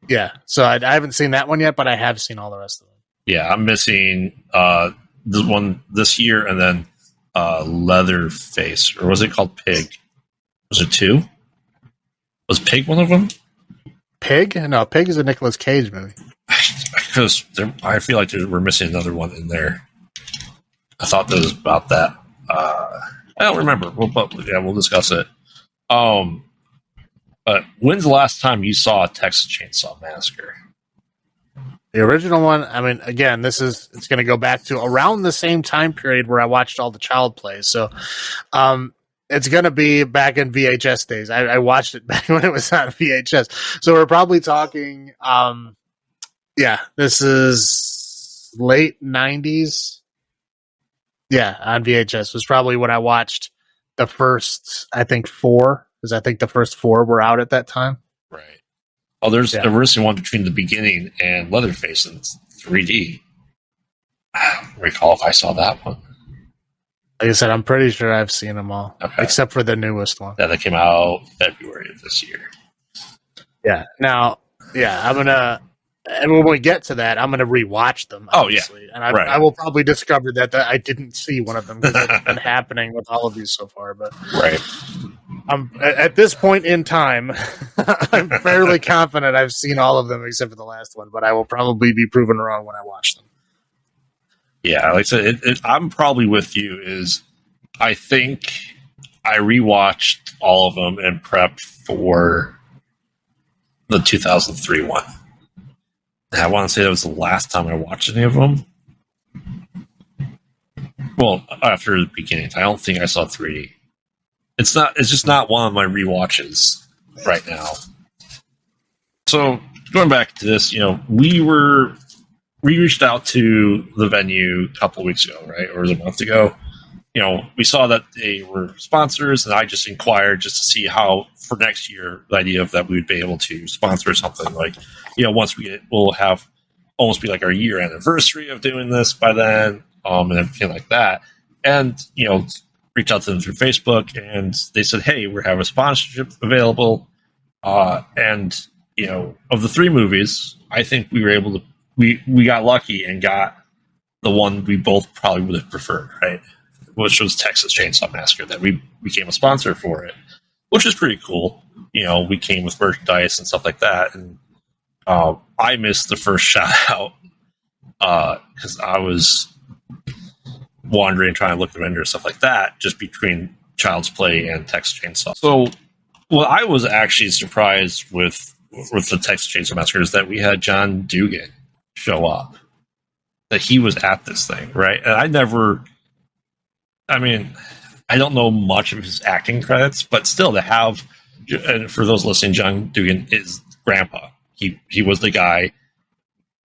Yeah, so I haven't seen that one yet, but I have seen all the rest of them. Yeah, I'm missing the one this year, and then Leatherface, or was it called Pig? Was it 2? Was Pig one of them? Pig? No, Pig is a Nicolas Cage movie. Because I feel like we're missing another one in there. I thought that was about that. I don't remember. We'll discuss it. But when's the last time you saw Texas Chainsaw Massacre? The original one, I mean, again, it's going to go back to around the same time period where I watched all the Child plays. So, it's going to be back in VHS days. I watched it back when it was on VHS. So we're probably talking, this is late 90s. Yeah, on VHS was probably when I watched the first, I think 4, because I think the first 4 were out at that time. Right. Oh, there's a recent one between the beginning and Leatherface in 3D. I don't recall if I saw that one. Like I said, I'm pretty sure I've seen them all, except for the newest one. Yeah, that came out February of this year. Yeah. Now, I'm gonna. And when we get to that, I'm going to rewatch them. Obviously. And I will probably discover that I didn't see one of them because it's been happening with all of these so far. But at this point in time, I'm fairly confident I've seen all of them except for the last one. But I will probably be proven wrong when I watch them. Yeah, like I said, I'm probably with you. I think I rewatched all of them and prepped for the 2003 one. I want to say that was the last time I watched any of them. Well, after the beginning, I don't think I saw 3D. It's just not one of my rewatches right now. So going back to this, we reached out to the venue a couple of weeks ago, right? Or was it a month ago? We saw that they were sponsors, and I just inquired just to see how for next year the idea of that we would be able to sponsor something like, once we'll have almost be like our year anniversary of doing this by then, and everything like that. And reach out to them through Facebook, and they said, "Hey, we have a sponsorship available." And of the 3 movies, I think we were able to we got lucky and got the one we both probably would have preferred, right? Which was Texas Chainsaw Massacre, that we became a sponsor for it, which is pretty cool. We came with merchandise and stuff like that. And I missed the first shout out because I was wandering, trying to look at vendors and stuff like that, just between Child's Play and Texas Chainsaw. So, what I was actually surprised with the Texas Chainsaw Massacre is that we had John Dugan show up, that he was at this thing, right? And I don't know much of his acting credits, but still to have, and for those listening, John Dugan is Grandpa. He was the guy,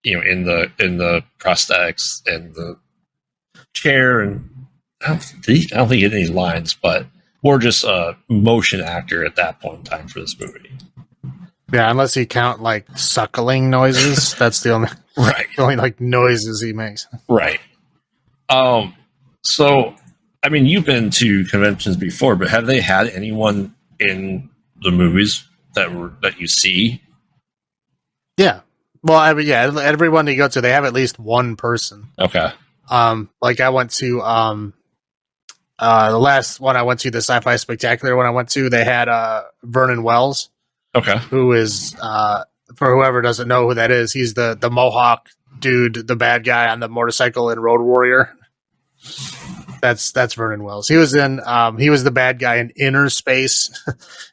in the prosthetics and the chair, and I don't think he had any lines, but more just a motion actor at that point in time for this movie. Yeah, unless you count like suckling noises, that's the only noises he makes. Right. So, you've been to conventions before, but have they had anyone in the movies that you see? Yeah. Well, everyone you go to, they have at least one person. Okay. Like I went to the last one I went to, the Sci-Fi Spectacular one I went to, they had Vernon Wells. Okay. Who is for whoever doesn't know who that is, he's the Mohawk dude, the bad guy on the motorcycle in Road Warrior. That's Vernon Wells. He was the bad guy in Inner Space.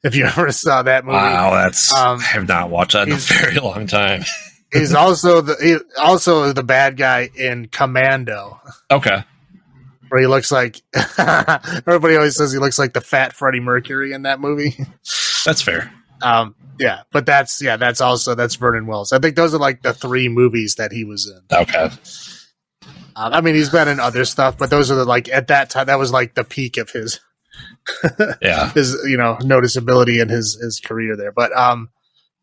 If you ever saw that movie. Wow, I have not watched that in a very long time. He's also the bad guy in Commando. Okay. Where he looks like everybody always says he looks like the fat Freddie Mercury in that movie. That's fair. But that's Vernon Wells. I think those are like the 3 movies that he was in. Okay. He's been in other stuff, but those are at that time, that was like the peak of his, his, noticeability in his career there. But,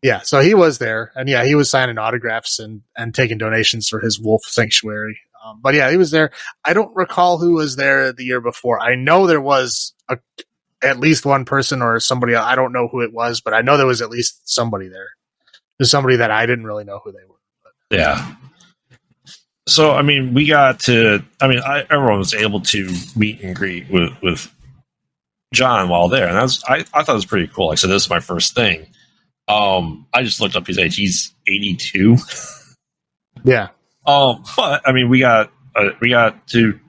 Yeah, so he was there, and yeah, he was signing autographs and taking donations for his wolf sanctuary. But yeah, he was there. I don't recall who was there the year before. I know there was at least one person or somebody. I don't know who it was, but I know there was at least somebody there. There's somebody that I didn't really know who they were. But. Yeah. So I mean, everyone was able to meet and greet with John while there, and I thought it was pretty cool. Like I said, this is my first thing. I just looked up his age. He's 82. Yeah. But I mean, we got to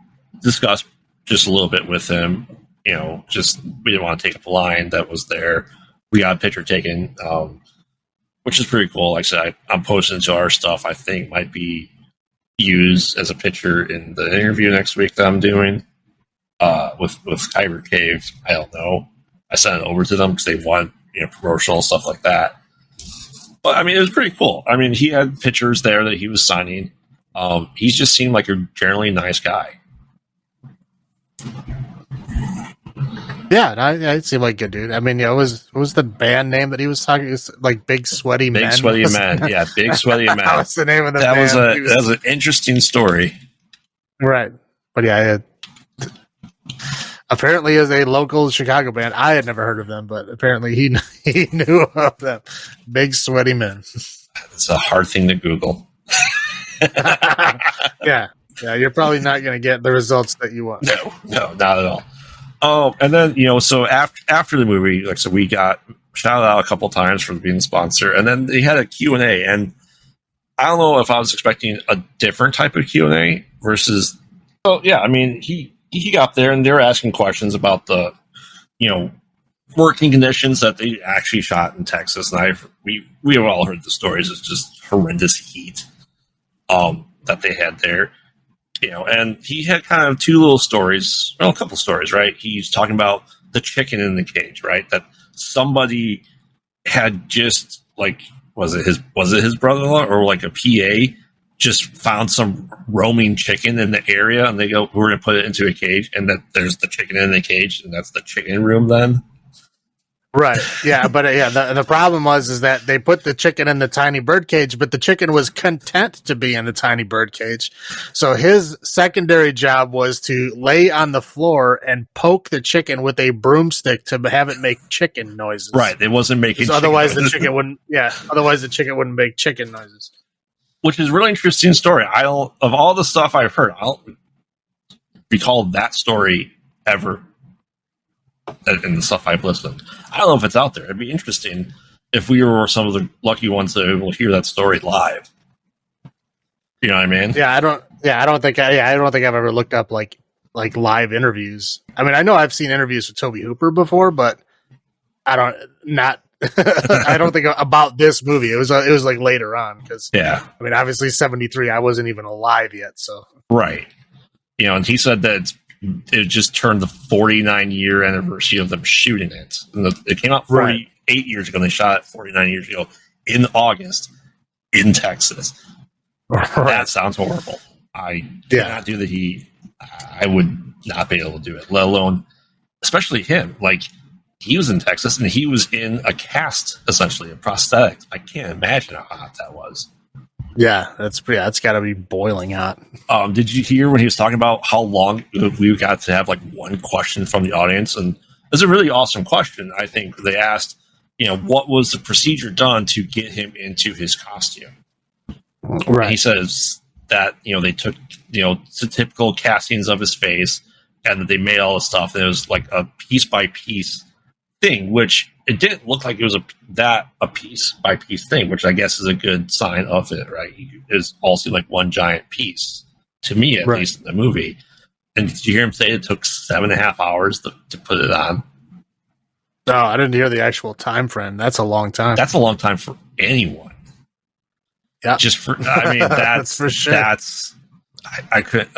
discuss just a little bit with him. You know, just we didn't want to take up the line that was there. We got a picture taken, which is pretty cool. Like I said, I'm posting to our stuff. I think might be used as a picture in the interview next week that I'm doing with Kyber Cave. I don't know. I sent it over to them because they want promotional stuff like that. But I mean, it was pretty cool. I mean, he had pictures there that he was signing. He just seemed like a generally nice guy. Yeah, I seem like a good dude. I mean, what was the band name that he was talking? It was like Big Sweaty Men. Big Sweaty Men. Yeah, Big Sweaty Men. That was the name of the band. That was an interesting story. Right. But yeah, apparently is a local Chicago band. I had never heard of them, but apparently he knew of them. Big Sweaty Men. It's a hard thing to Google. Yeah, you're probably not going to get the results that you want. No, not at all. And then so after the movie, like so, we got shouted out a couple times for being a sponsor, and then they had a Q&A, and I don't know if I was expecting a different type of Q&A versus. Oh yeah, I mean he got there and they were asking questions about the working conditions that they actually shot in Texas, and we have all heard the stories. It's just horrendous heat that they had there. And he had kind of a couple stories, right? He's talking about the chicken in the cage, right? That somebody had just was it his brother-in-law or like a PA just found some roaming chicken in the area, and they go, we're going to put it into a cage, and that there's the chicken in the cage, and that's the chicken room then. Right. Yeah. But the problem was that they put the chicken in the tiny bird cage, but the chicken was content to be in the tiny bird cage. So his secondary job was to lay on the floor and poke the chicken with a broomstick to have it make chicken noises. Right. It wasn't making. Otherwise, the chicken wouldn't. Yeah. Otherwise, the chicken wouldn't make chicken noises. Which is a really interesting story. Of all the stuff I've heard, I don't recall that story ever. And the stuff I've listened, I don't know if it's out there. It'd be interesting if we were some of the lucky ones that will hear that story live. You know what I mean? Yeah, I don't think I've ever looked up like live interviews. I mean, I know I've seen interviews with Toby Hooper before, but I don't think about this movie. It was like later on because I mean, obviously 73, I wasn't even alive yet. So right, and he said that it just turned the 49-year anniversary of them shooting it. And it came out 48 years ago, and they shot it 49 years ago in August in Texas. Right. That sounds horrible. I cannot do the heat. I would not be able to do it, let alone, especially him. Like, he was in Texas, and he was in a cast, essentially, a prosthetic. I can't imagine how hot that was. Yeah, that's got to be boiling hot. Did you hear when he was talking about how long we got to have one question from the audience? And it's a really awesome question. I think they asked, what was the procedure done to get him into his costume? Right. And he says that, they took, the typical castings of his face and that they made all the stuff. And it was like a piece by piece thing, which it didn't look like it was a piece by piece thing, which I guess is a good sign of it, right? It is also like one giant piece to me, at least in the movie. And did you hear him say it took 7.5 hours to put it on? No, I didn't hear the actual time frame. That's a long time. That's a long time for anyone. Yeah, that's for sure. I couldn't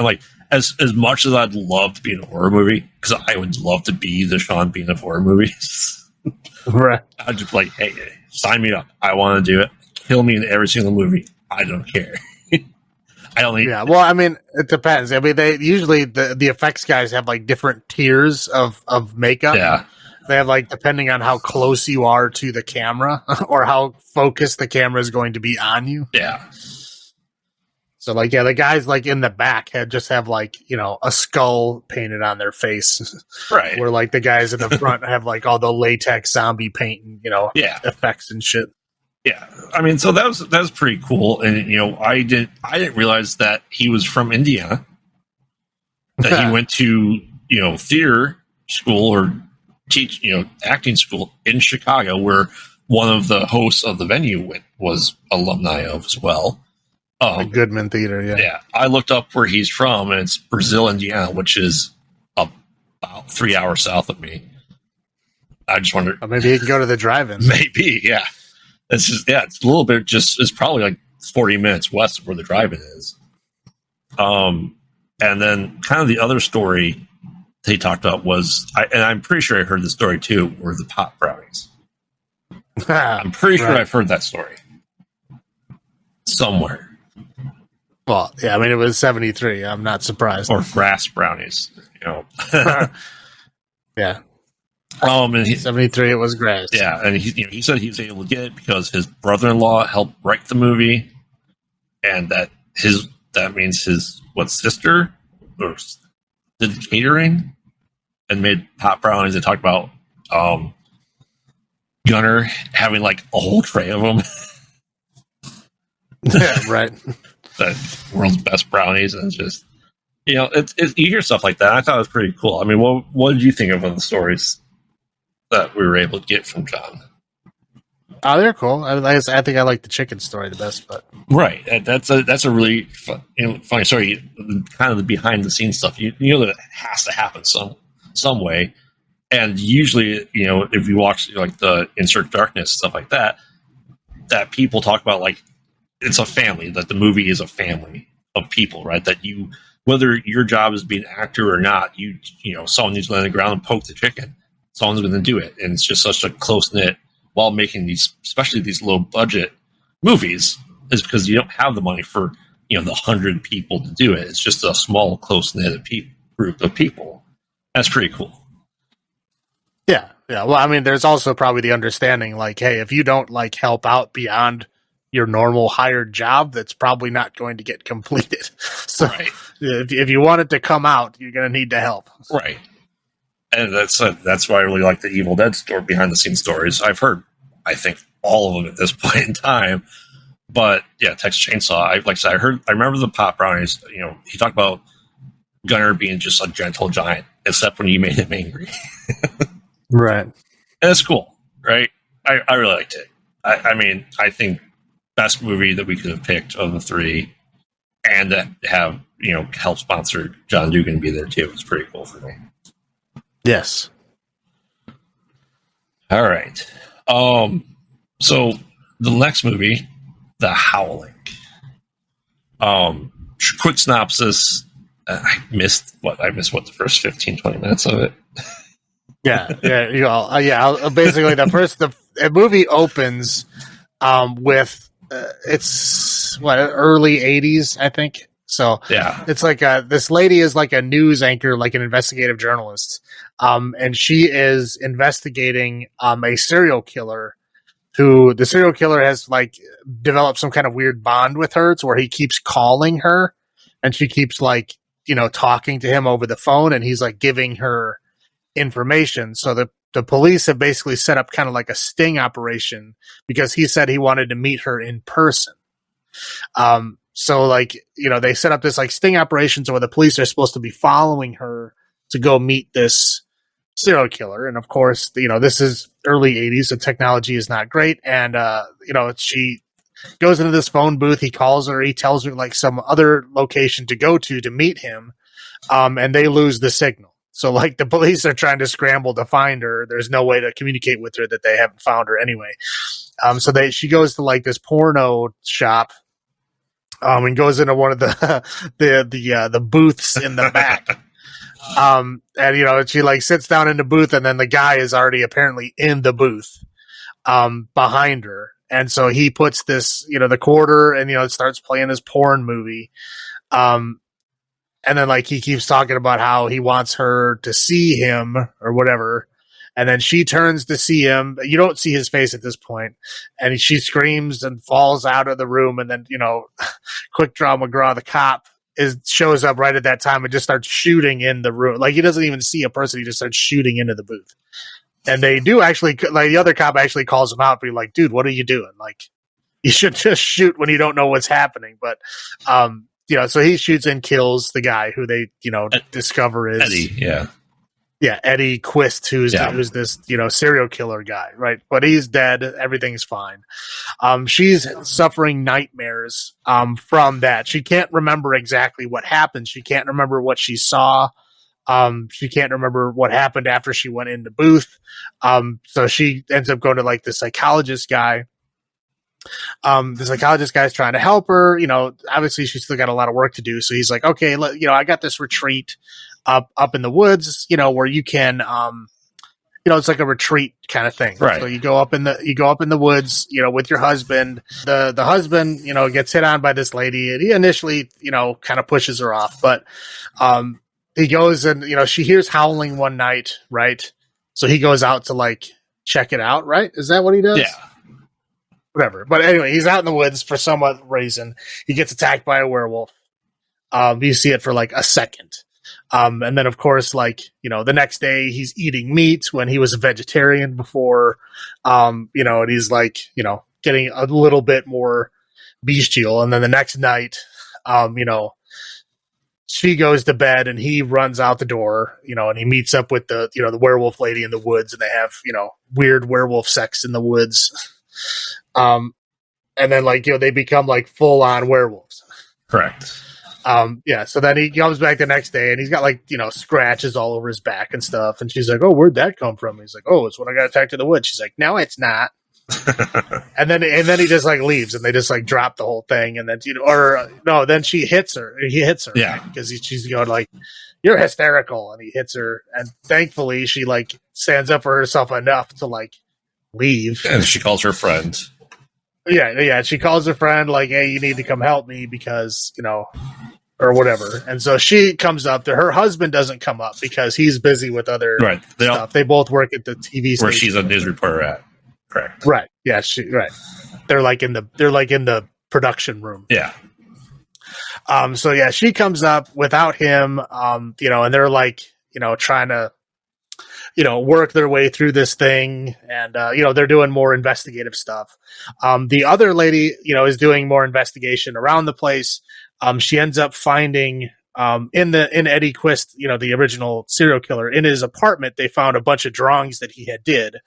as much as I'd love to be in a horror movie, because I would love to be the Sean Bean of horror movies. Right. I'd just be like, hey, sign me up. I want to do it. Kill me in every single movie. I don't care. I don't need. Yeah. Well, I mean, it depends. I mean, they usually the effects guys have different tiers of makeup. Yeah. They have like, depending on how close you are to the camera or how focused the camera is going to be on you. Yeah. So like, yeah, the guys like in the back have like, a skull painted on their face. Right. Where like the guys in the front have like all the latex zombie paint and, effects and shit. Yeah. I mean, so that was pretty cool. And, I didn't realize that he was from Indiana, that he went to, theater school or teach, acting school in Chicago, where one of the hosts of the venue was alumni of as well. Goodman Theater, yeah. Yeah. I looked up where he's from, and it's Brazil, Indiana, which is about 3 hours south of me. I just wondered. Maybe he can go to the drive-in. Maybe, yeah. It's a little bit it's probably like 40 minutes west of where the drive-in is. And then kind of the other story they talked about was, and I'm pretty sure I heard the story too, were the pot brownies. I'm pretty sure I've heard that story somewhere. Well, yeah, I mean, it was 73. I'm not surprised. Or grass brownies, Yeah. And 73, it was grass. Yeah, and he said he was able to get it because his brother-in-law helped write the movie, and that means his sister did the catering and made pot brownies. They talked about Gunner having like a whole tray of them. Yeah, right. The world's best brownies, and it's just it's you hear stuff like that. I thought it was pretty cool. I mean, what did you think of the stories that we were able to get from John? Oh, they're cool. I think I like the chicken story the best, but right. That's a really funny story. Kind of the behind the scenes stuff. You know that it has to happen some way, and usually if you watch like the Insert Darkness stuff like that people talk about like it's a family, that the movie is a family of people, right? That whether your job is being an actor or not, someone needs to lay on the ground and poke the chicken. Someone's going to do it, and it's just such a close knit. While making especially these low budget movies, is because you don't have the money for the 100 people to do it. It's just a small, close knit group of people. That's pretty cool. Yeah. Well, I mean, there's also probably the understanding, like, hey, if you don't like help out beyond your normal hired job, that's probably not going to get completed. So, right. if you want it to come out, you're going to need to help. Right. And that's why I really like the Evil Dead behind the scenes stories. I've heard, I think, all of them at this point in time. But yeah, Texas Chainsaw. I remember the pot brownies. He talked about Gunner being just a gentle giant, except when you made him angry. Right. And it's cool, right? I really liked it. I mean, I think best movie that we could have picked of the three, and to have help sponsor John Dugan be there too. It's pretty cool for me. Yes. All right. So the next movie, The Howling. Quick synopsis. I missed the first 15, 20 minutes of it. Yeah. Basically, the movie opens with it's early 80s, I think. So yeah, it's like this lady is like a news anchor, like an investigative journalist, and she is investigating a serial killer. Who the serial killer has like developed some kind of weird bond with her, to where he keeps calling her, and she keeps like talking to him over the phone, and he's like giving her information. So the police have basically set up kind of like a sting operation, because he said he wanted to meet her in person. So like, they set up this like sting operation, so where the police are supposed to be following her to go meet this serial killer. And of course, this is early 80s, so technology is not great. And, she goes into this phone booth. He calls her. He tells her like some other location to go to meet him. And they lose the signal. So like the police are trying to scramble to find her. There's no way to communicate with her that they haven't found her anyway. So she goes to like this porno shop, and goes into one of the booths in the back. And she like sits down in the booth, and then the guy is already apparently in the booth, behind her. And so he puts this, the quarter, and, it starts playing this porn movie. And then like he keeps talking about how he wants her to see him or whatever. And then she turns to see him. You don't see his face at this point. And she screams and falls out of the room. And then, Quick Draw McGraw, the cop, shows up right at that time and just starts shooting in the room. Like, he doesn't even see a person. He just starts shooting into the booth. And they do actually, like, the other cop actually calls him out, be like, dude, what are you doing? Like, you should just shoot when you don't know what's happening. But, so he shoots and kills the guy who they, discover is Eddie. Yeah. Yeah, Eddie Quist, who's this, serial killer guy, right? But he's dead. Everything's fine. She's suffering nightmares from that. She can't remember exactly what happened. She can't remember what she saw. She can't remember what happened after she went in the booth. So she ends up going to like the psychologist guy. The psychologist guy's trying to help her. Obviously she's still got a lot of work to do. So he's like, okay, I got this retreat up in the woods, where you can, it's like a retreat kind of thing. Right. So you go up in the woods, with your husband. The husband, gets hit on by this lady, and he initially, kind of pushes her off, but he goes and she hears howling one night, right? So he goes out to like check it out, right? Is that what he does? Yeah. Whatever. But anyway, he's out in the woods for some reason. He gets attacked by a werewolf. You see it for like a second. And then, of course, like, the next day he's eating meat when he was a vegetarian before, and he's like, getting a little bit more bestial. And then the next night, she goes to bed and he runs out the door, and he meets up with the werewolf lady in the woods, and they have, weird werewolf sex in the woods. And then like, they become like full on werewolves. Correct. So then he comes back the next day and he's got like, scratches all over his back and stuff. And she's like, oh, where'd that come from? He's like, oh, it's when I got attacked in the woods. She's like, no, it's not. and then he just like leaves and they just like drop the whole thing. And then, then she hits her. He hits her. Yeah. Right? Because she's going like, you're hysterical. And he hits her. And thankfully she like stands up for herself enough to like leave. And she calls her friend. Yeah. She calls her friend like, hey, you need to come help me because, or whatever. And so she comes up. Her husband doesn't come up because he's busy with other stuff. They both work at the TV station where she's a news reporter at. Correct. Right. Yeah. They're like in the production room. Yeah. So yeah, she comes up without him. And they're like, trying to, work their way through this thing, and they're doing more investigative stuff. The other lady, is doing more investigation around the place. She ends up finding in Eddie Quist, the original serial killer, in his apartment. They found a bunch of drawings that he had did.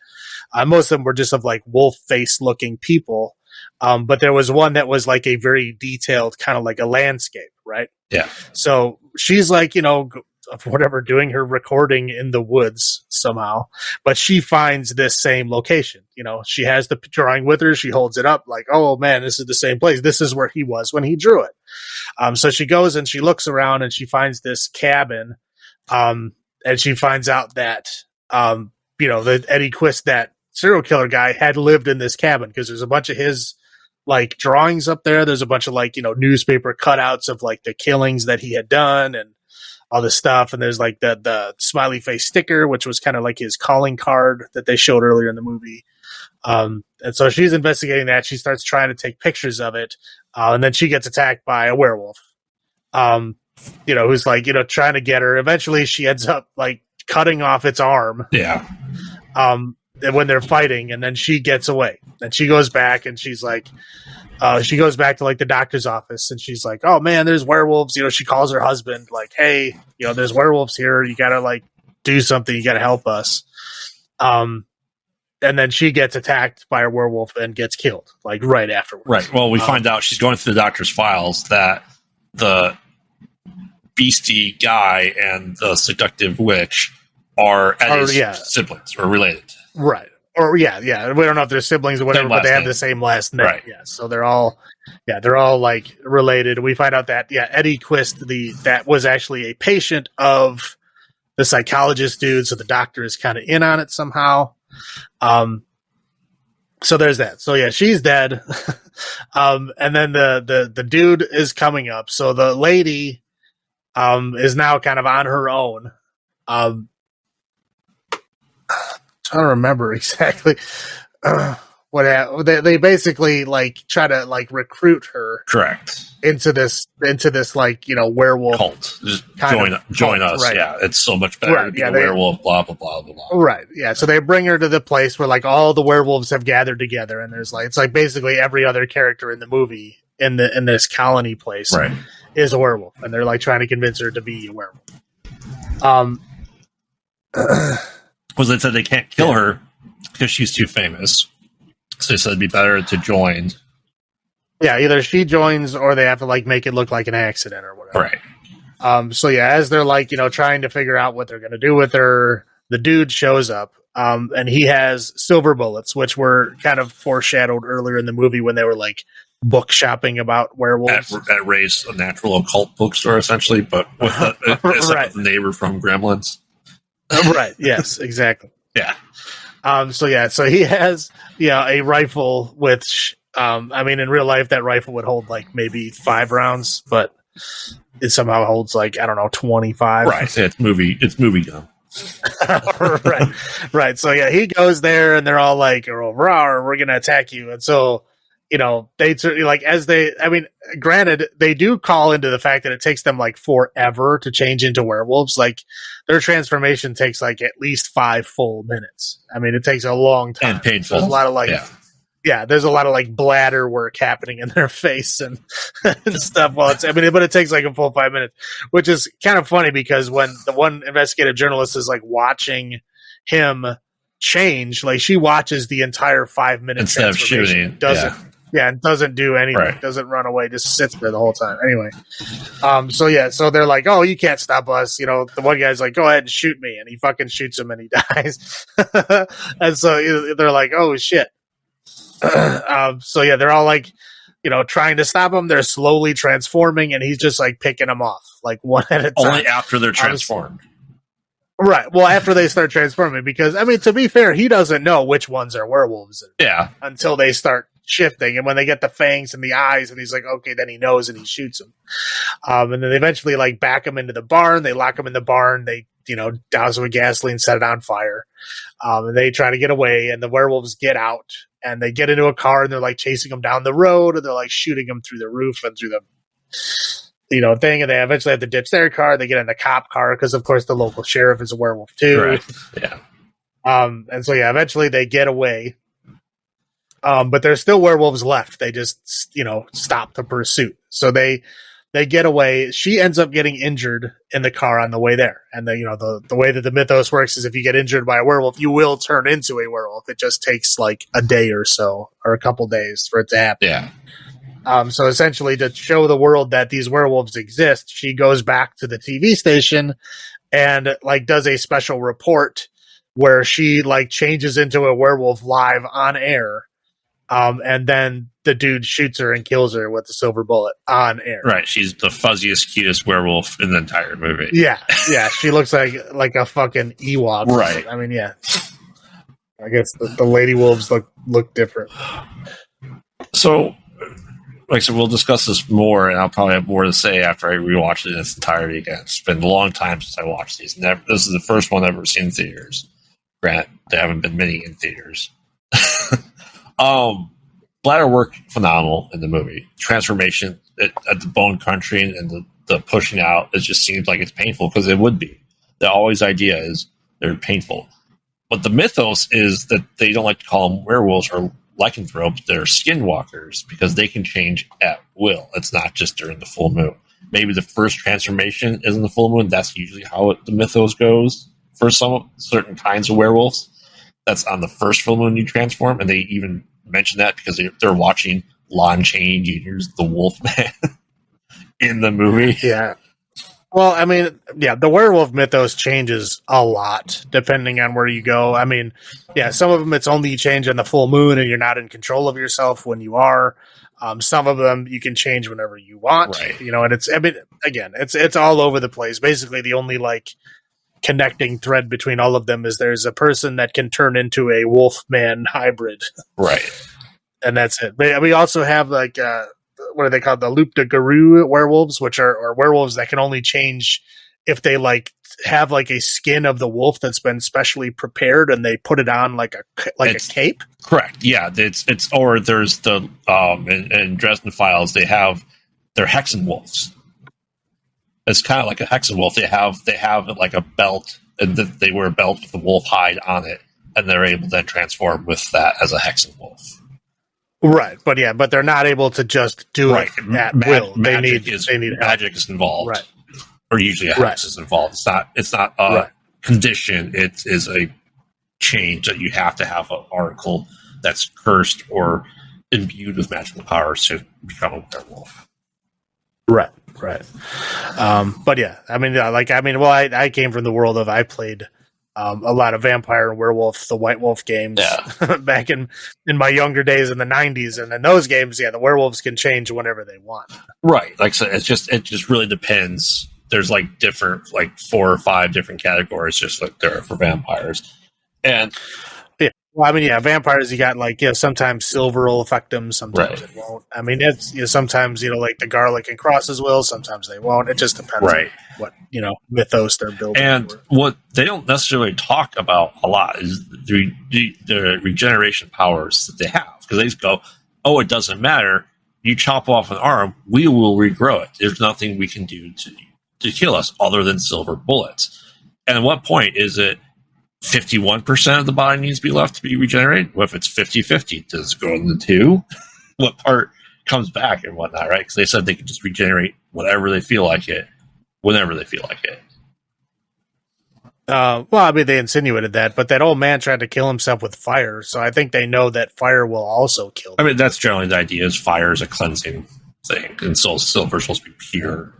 Most of them were just of like wolf face looking people, but there was one that was like a very detailed kind of like a landscape, right? Yeah. So she's like, whatever, doing her recording in the woods somehow, but she finds this same location. She has the drawing with her. She holds it up like, oh man, this is the same place. This is where he was when he drew it. So she goes and she looks around and she finds this cabin. And she finds out that, the Eddie Quist, that serial killer guy, had lived in this cabin because there's a bunch of his like drawings up there. There's a bunch of like, newspaper cutouts of like the killings that he had done and all this stuff. And there's like the smiley face sticker, which was kind of like his calling card that they showed earlier in the movie. And so she's investigating that. She starts trying to take pictures of it. And then she gets attacked by a werewolf, who's like, trying to get her. Eventually she ends up like cutting off its arm. Yeah. When they're fighting, and then she gets away and she goes back and she's like, she goes back to like the doctor's office and she's like, oh man, there's werewolves. She calls her husband like, hey, there's werewolves here. You gotta like do something. You gotta help us. And then she gets attacked by a werewolf and gets killed like right afterwards. Right. Well, we find out she's going through the doctor's files that the beastie guy and the seductive witch are Eddie's siblings or related. Right. Or yeah. We don't know if they're siblings or whatever, but they have the same last name. Right. Yeah. So they're all like related. We find out that Eddie Quist, that was actually a patient of the psychologist dude. So the doctor is kind of in on it somehow. So there's that. So yeah, she's dead. And then the dude is coming up. So the lady, is now kind of on her own. trying to remember exactly they basically like try to like recruit her Correct. into this like, you know, werewolf Cult. Just join cult, us. right. Yeah, it's so much better to be a werewolf. Blah blah blah blah blah. Right. Yeah. So they bring her to the place where like all the werewolves have gathered together, and there's like it's like basically every other character in the movie in this colony place Right. is a werewolf, and they're like trying to convince her to be a werewolf. Because they said they can't kill her because she's too famous. So they said it'd be better to join. Yeah, either she joins or they have to like make it look like an accident or whatever. Right. So yeah, as they're like, you know, trying to figure out what they're going to do with her, the dude shows up, and he has silver bullets, which were kind of foreshadowed earlier in the movie when they were like book shopping about werewolves at Ray's a natural occult bookstore, essentially, but with right. the neighbor from Gremlins. Right. Yes. Exactly. Yeah. So he has a rifle which I mean in real life that rifle would hold like maybe 5 rounds, but it somehow holds like I don't know 25. Right. It's movie gun. right. So yeah, he goes there and they're all like, "Oh, rawr, we're gonna attack you," and so. You know, granted, they do call into the fact that it takes them like forever to change into werewolves. Like their transformation takes like at least 5 full minutes. I mean, it takes a long time. And painful. There's a lot of there's a lot of like bladder work happening in their face and, and stuff. But it takes like a full 5 minutes, which is kind of funny because when the one investigative journalist is like watching him change, like she watches the entire 5 minutes instead of shooting. And doesn't do anything. Right. Doesn't run away. Just sits there the whole time. Anyway, so they're like, "Oh, you can't stop us." You know, the one guy's like, "Go ahead and shoot me," and he fucking shoots him and he dies. And so they're like, "Oh shit." They're all like, you know, trying to stop him. They're slowly transforming, and he's just like picking them off, like one at a time. Only after they're transformed. Right. Well, after they start transforming, because I mean, to be fair, he doesn't know which ones are werewolves. Until they start shifting, and when they get the fangs and the eyes, and he's like, okay, then he knows, and he shoots him. And then they eventually like back him into the barn. They lock him in the barn. They douse him with gasoline, set it on fire, and they try to get away. And the werewolves get out, and they get into a car, and they're like chasing him down the road, and they're like shooting him through the roof and through the thing, and they eventually have to ditch their car. They get in the cop car because, of course, the local sheriff is a werewolf too. Right. Yeah. Eventually they get away. But there's still werewolves left. They just, stop the pursuit. So they get away. She ends up getting injured in the car on the way there. And the way that the mythos works is if you get injured by a werewolf, you will turn into a werewolf. It just takes like a day or so, or a couple days for it to happen. Yeah. So essentially to show the world that these werewolves exist, she goes back to the TV station and like does a special report where she like changes into a werewolf live on air. And then the dude shoots her and kills her with a silver bullet on air. Right. She's the fuzziest, cutest werewolf in the entire movie. Yeah. Yeah. She looks like a fucking Ewok. Right. I mean, yeah. I guess the lady wolves look different. So, like I said, we'll discuss this more, and I'll probably have more to say after I rewatch it in its entirety again. It's been a long time since I watched these. This is the first one I've ever seen in theaters. Grant, there haven't been many in theaters. Bladder work phenomenal in the movie. Transformation at the bone crunching and the pushing out, it just seems like it's painful because it would be. The always idea is they're painful. But the mythos is that they don't like to call them werewolves or lycanthropes. They're skinwalkers because they can change at will. It's not just during the full moon. Maybe the first transformation is in the full moon. That's usually how the mythos goes for some certain kinds of werewolves. That's on the first full moon you transform, and they even mention that because they're watching Lon Chaney Jr.'s The Wolfman in the movie. Yeah. Well, I mean, yeah, the werewolf mythos changes a lot depending on where you go. I mean, yeah, some of them it's only you change on the full moon and you're not in control of yourself when you are. Some of them you can change whenever you want, right. And it's all over the place. Basically, the only like connecting thread between all of them is there's a person that can turn into a wolf-man hybrid. Right. And that's it. But we also have like, what are they called? The loup de garou werewolves, which are werewolves that can only change if they like have like a skin of the wolf that's been specially prepared and they put it on like a cape. Correct. Yeah, it's or there's the in Dresden Files they have their Hexen wolves. It's kind of like a Hexen wolf. They have like a belt, and they wear a belt with the wolf hide on it, and they're able to then transform with that as a Hexen wolf. Right, but they're not able to just do it at will. Magic is involved, right? Or usually a hex is involved. It's not a condition. It is a change that you have to have an article that's cursed or imbued with magical powers to become a werewolf. Right. But yeah, I came from the world of I played a lot of vampire and werewolf, the White Wolf games back in my younger days in the 90s, and in those games, the werewolves can change whenever they want. Right. Like so it just really depends. There's like different 4 or 5 different categories just like there are for vampires. And vampires, you got sometimes silver will affect them, sometimes it won't. I mean, it's sometimes like the garlic and crosses will, sometimes they won't. It just depends on what mythos they're building. And what they don't necessarily talk about a lot is the regeneration powers that they have, because they just go, "Oh, it doesn't matter. You chop off an arm, we will regrow it. There's nothing we can do to kill us other than silver bullets." And at what point is it 51% of the body needs to be left to be regenerated? What if it's 50-50? Does it go into 2? What part comes back and whatnot, right? Because they said they can just regenerate whatever they feel like it, whenever they feel like it. They insinuated that, but that old man tried to kill himself with fire, so I think they know that fire will also kill them. I mean, that's generally the idea, is fire is a cleansing thing, and so silver's supposed to be pure.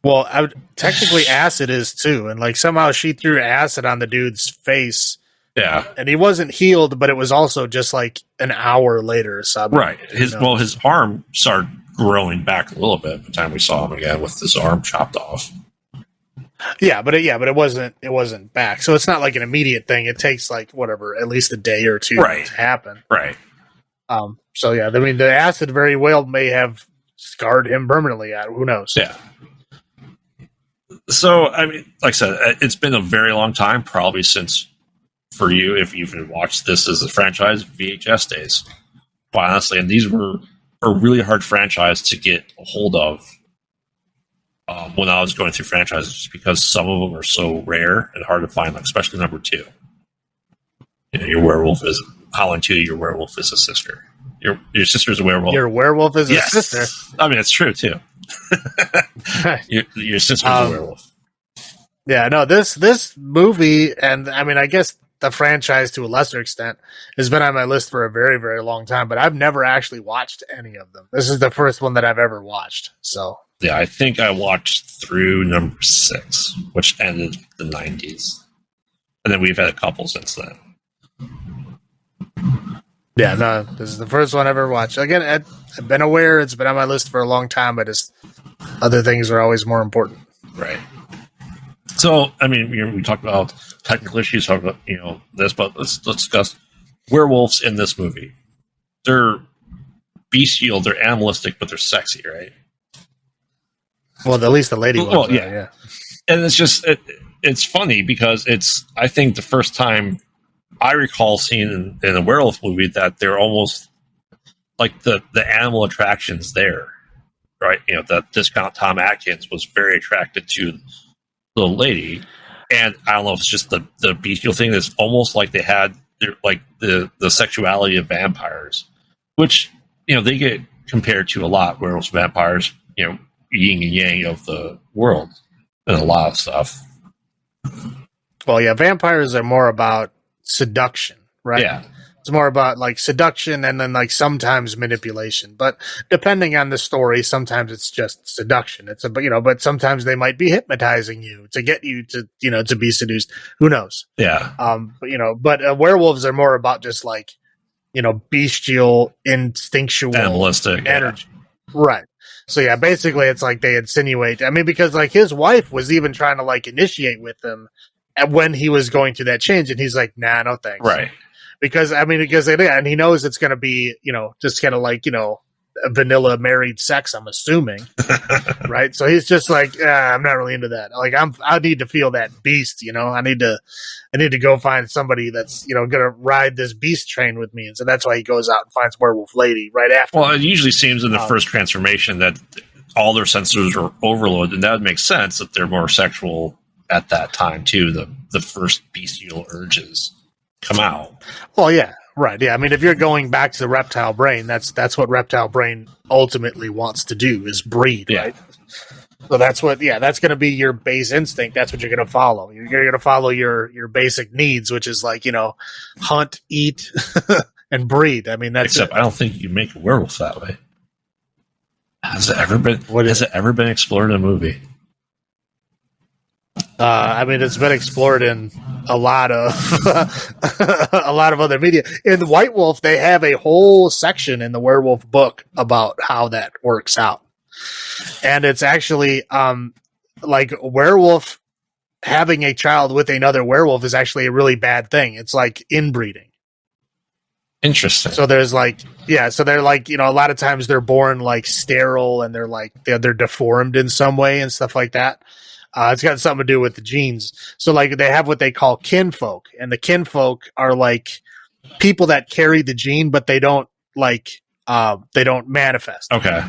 Well, technically acid is too, and somehow she threw acid on the dude's face. Yeah, and he wasn't healed, but it was also just an hour later. So his arm started growing back a little bit by the time we saw him again with his arm chopped off. But it wasn't back. So it's not like an immediate thing. It takes at least a day or two to happen. Right. The acid very well may have scarred him permanently. Who knows? Yeah. So, I mean, like I said, it's been a very long time, probably since, for you, if you've watched this as a franchise, VHS days. Quite honestly, and these were a really hard franchise to get a hold of when I was going through franchises, just because some of them are so rare and hard to find, especially number 2. Your werewolf is Howling 2, your werewolf is a sister. Your sister's a werewolf. Your werewolf is a sister. I mean, it's true, too. your sister's a werewolf. Yeah, no, this movie, and I mean, I guess the franchise to a lesser extent has been on my list for a very, very long time, but I've never actually watched any of them. This is the first one that I've ever watched. So yeah, I think I watched through number 6, which ended the 90s, and then we've had a couple since then. Yeah, no, this is the first one I've ever watched. Again, I've been aware it's been on my list for a long time, but other things are always more important. Right. So, I mean, we talked about technical issues, talked about this, but let's discuss werewolves in this movie. They're bestial, they're animalistic, but they're sexy, right? Well, at least the lady ones. Well, yeah. And it's just it's funny because it's, I think, the first time I recall seeing in a werewolf movie that they're almost like the animal attractions there, right? That Discount Tom Atkins was very attracted to the lady, and I don't know if it's just the bestial thing that's almost like they had the sexuality of vampires, which they get compared to a lot. Werewolves, vampires, yin and yang of the world, and a lot of stuff. Well, yeah, vampires are more about seduction, right? Yeah. It's more about seduction and then sometimes manipulation. But depending on the story, sometimes it's just seduction. But sometimes they might be hypnotizing you to get you to to be seduced. Who knows? Yeah. But werewolves are more about just bestial, instinctual, animalistic energy. Yeah. Right. So yeah, basically it's they insinuate. I mean, because his wife was even trying to initiate with him when he was going through that change, and he's like, "Nah, no thanks." Right. Because and he knows it's going to be, just kind of vanilla married sex, I'm assuming. Right. So he's just like, I'm not really into that. Like I need to feel that beast, you know, I need to go find somebody that's, you know, going to ride this beast train with me. And so that's why he goes out and finds Werewolf Lady right after. Well, it usually seems in the first transformation that all their sensors are overloaded, and that would make sense that they're more sexual at that time too. The first bestial urges come out. Well, yeah, right. Yeah. I mean, if you're going back to the reptile brain, that's what reptile brain ultimately wants to do is breed, right? So that's going to be your base instinct. That's what you're going to follow. You're going to follow your basic needs, which is like, you know, hunt, eat, and breed. I mean, that's except it. I don't think you make a werewolf that way. Has it ever been explored in a movie? I mean, it's been explored in a lot of other media. In the White Wolf, they have a whole section in the werewolf book about how that works out. And it's actually like a werewolf having a child with another werewolf is actually a really bad thing. It's like inbreeding. Interesting. So there's like, so they're like, you know, a lot of times they're born like sterile and they're like, they're deformed in some way and stuff like that. It's got something to do with the genes. So like they have what they call kinfolk, and the kinfolk are like people that carry the gene, but they don't they don't manifest. Okay.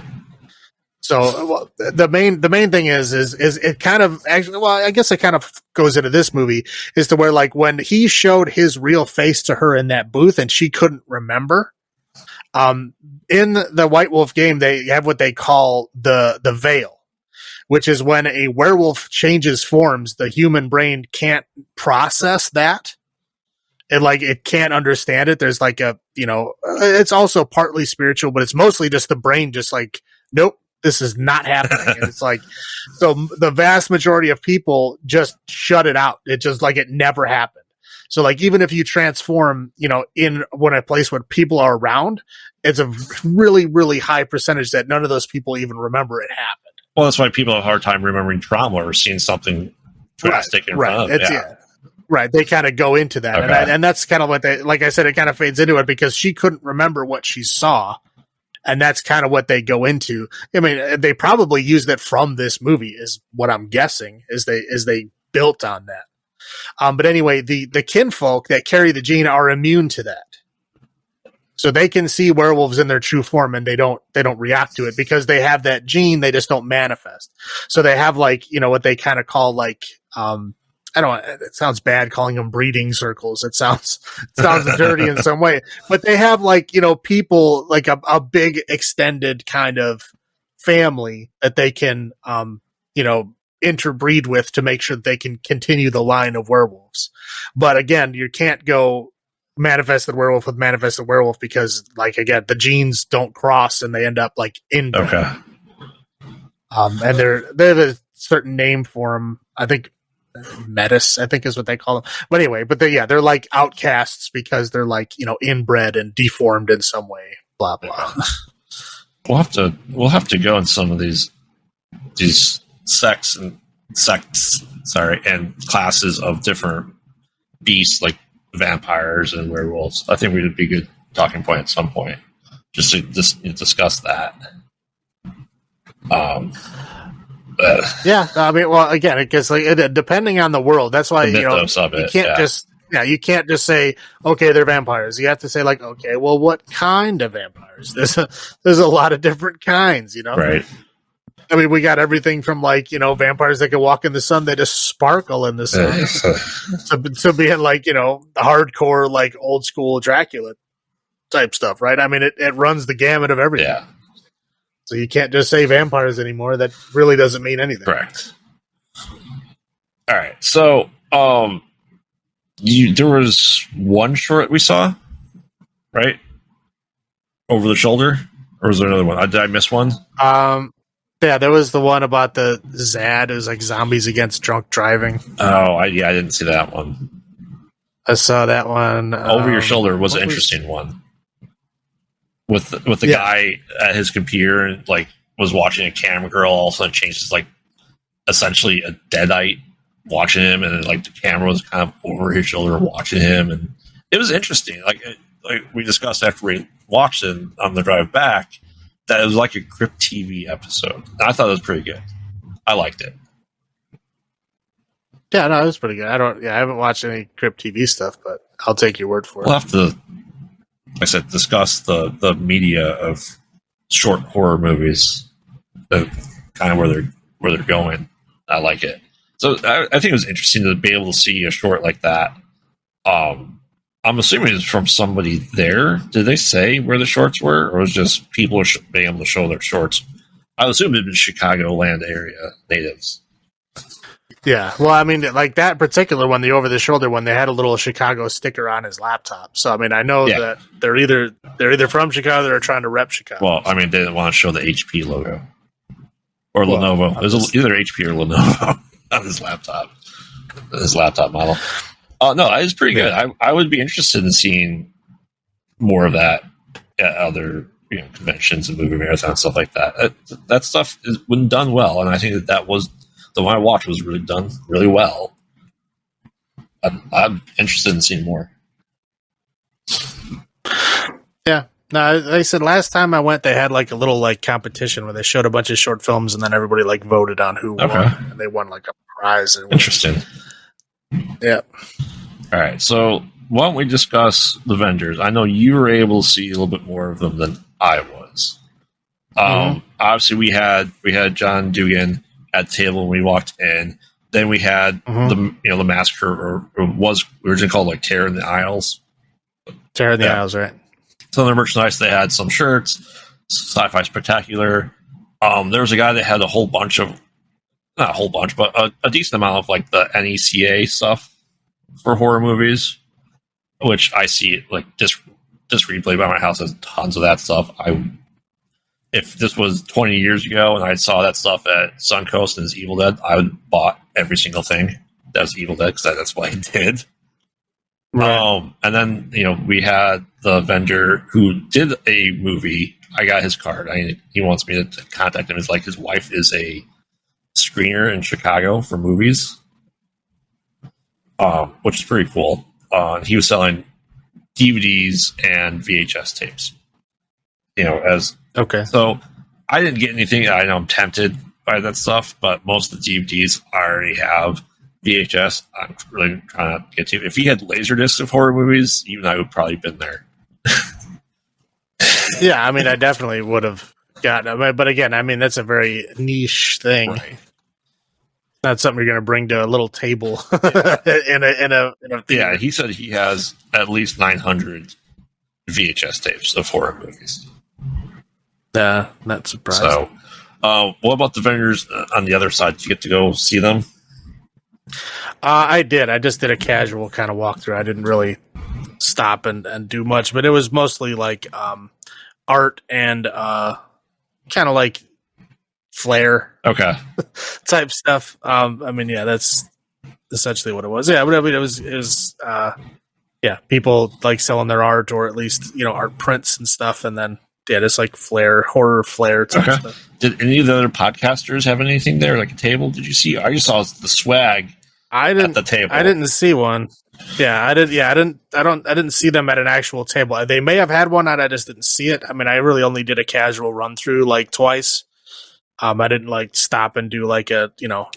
So the main thing is it kind of actually, well, I guess it kind of goes into this movie is to where like when he showed his real face to her in that booth and she couldn't remember, in the White Wolf game, they have what they call the veil, which is when a werewolf changes forms, the human brain can't process that. It can't understand it. There's like a, you know, it's also partly spiritual, but it's mostly just the brain just like, nope, this is not happening. And it's like, so the vast majority of people just shut it out. It just like it never happened. So like, even if you transform, you know, in a place where people are around, it's a really, really high percentage that none of those people even remember it happened. Well, that's why people have a hard time remembering trauma or seeing something drastic in front of them. Right. They kind of go into that. Okay. And that's kind of what they, like I said, it kind of fades into it because she couldn't remember what she saw. And that's kind of what they go into. I mean, they probably used it from this movie is what I'm guessing is they built on that. But anyway, the kinfolk that carry the gene are immune to that. So they can see werewolves in their true form and they don't react to it because they have that gene. They just don't manifest. So they have like, you know, what they kind of call like, it sounds bad calling them breeding circles. It sounds dirty in some way, but they have like, you know, people like a big extended kind of family that they can, you know, interbreed with to make sure that they can continue the line of werewolves. But again, you can't go manifested werewolf with manifested werewolf because like, again, the genes don't cross and they end up like inbred. Okay. And they have a certain name for them. I think Metis, I think is what they call them. But anyway, they're like outcasts because they're like, you know, inbred and deformed in some way, blah, blah. We'll have to go in some of these sects and classes of different beasts like vampires and werewolves. I think we'd be a good talking point at some point just to discuss that. Yeah, I mean, well, again, because like depending on the world, that's why you know you can't just say okay, they're vampires. You have to say like okay, well, what kind of vampires? There's a lot of different kinds, you know. Right. I mean, we got everything from like you know vampires that can walk in the sun, they just sparkle in the sun, to being like you know the hardcore like old school Dracula type stuff, right? I mean, it runs the gamut of everything. Yeah. So you can't just say vampires anymore. That really doesn't mean anything. Correct. All right. So, there was one short we saw, right? Over the shoulder, or was there another one? Did I miss one? Yeah, there was the one about the ZAD. It was like zombies against drunk driving. Oh, I didn't see that one. I saw that one. Over your shoulder was an interesting one. With the guy at his computer and like was watching a camera girl, all of a sudden changed like essentially a deadite watching him, and then like the camera was kind of over his shoulder watching him, and it was interesting. Like we discussed after we watched it on the drive back, that it was like a Crypt TV episode. I thought it was pretty good. I liked it. Yeah, no, it was pretty good. I haven't watched any Crypt TV stuff, but I'll take your word for it. We'll have to, like I said, discuss the media of short horror movies, kind of where they're going. I like it. So I think it was interesting to be able to see a short like that. I'm assuming it's from somebody there. Did they say where the shorts were, or was it just people being able to show their shorts? I assume it was Chicagoland area natives. Yeah, well, I mean, like that particular one, the over-the-shoulder one, they had a little Chicago sticker on his laptop. So, I mean, I know that they're either from Chicago or they're trying to rep Chicago. Well, I mean, they didn't want to show the HP logo or Lenovo. It was either HP or Lenovo on his laptop model. Oh no, it's pretty good. I would be interested in seeing more of that at other conventions and movie marathons, stuff like that. That stuff has been done well, and I think that was the one I watched was really done really well. I'm interested in seeing more. Yeah. No, like I said, last time I went, they had like a little like competition where they showed a bunch of short films and then everybody like voted on who won, and they won like a prize. Interesting. Yeah. All right. So why don't we discuss the vendors? I know you were able to see a little bit more of them than I was. Obviously, we had John Dugan at the table when we walked in. Then we had the massacre, or was originally called like Terror in the Aisles. Terror in the Aisles, right? Some of their merchandise, they had some shirts, Sci-Fi Spectacular. There was a guy that had a whole bunch of, not a whole bunch, but a decent amount of like the NECA stuff for horror movies, which I see like this replay by my house has tons of that stuff. If this was 20 years ago and I saw that stuff at Suncoast and it's Evil Dead, I would have bought every single thing that was Evil Dead because that's what I did. Right. And then, we had the vendor who did a movie. I got his card. He wants me to contact him. It's like his wife is a screener in Chicago for movies, which is pretty cool. He was selling DVDs and VHS tapes. Okay. So I didn't get anything. I know I'm tempted by that stuff, but most of the DVDs I already have. VHS, I'm really trying to get to. If he had Laserdiscs of horror movies, even I would probably been there. Yeah, I mean, I definitely would have gotten it. But again, I mean, that's a very niche thing. Right. Not something you're going to bring to a little table in a theater. Yeah, he said he has at least 900 VHS tapes of horror movies. Not surprising. So, what about the vendors on the other side? Did you get to go see them? I did. I just did a casual kind of walkthrough. I didn't really stop and do much, but it was mostly like art and kind of like flair type stuff. I mean, yeah, that's essentially what it was. Yeah, but I mean, it was people like selling their art, or at least art prints and stuff, and then just like horror flair type stuff. Did any of the other podcasters have anything there, like a table? Did you see? I just saw the swag. At the table. I didn't see one. Yeah, I did. Yeah, I didn't see them at an actual table. They may have had one, and I just didn't see it. I mean, I really only did a casual run through like twice. I didn't like stop and do like a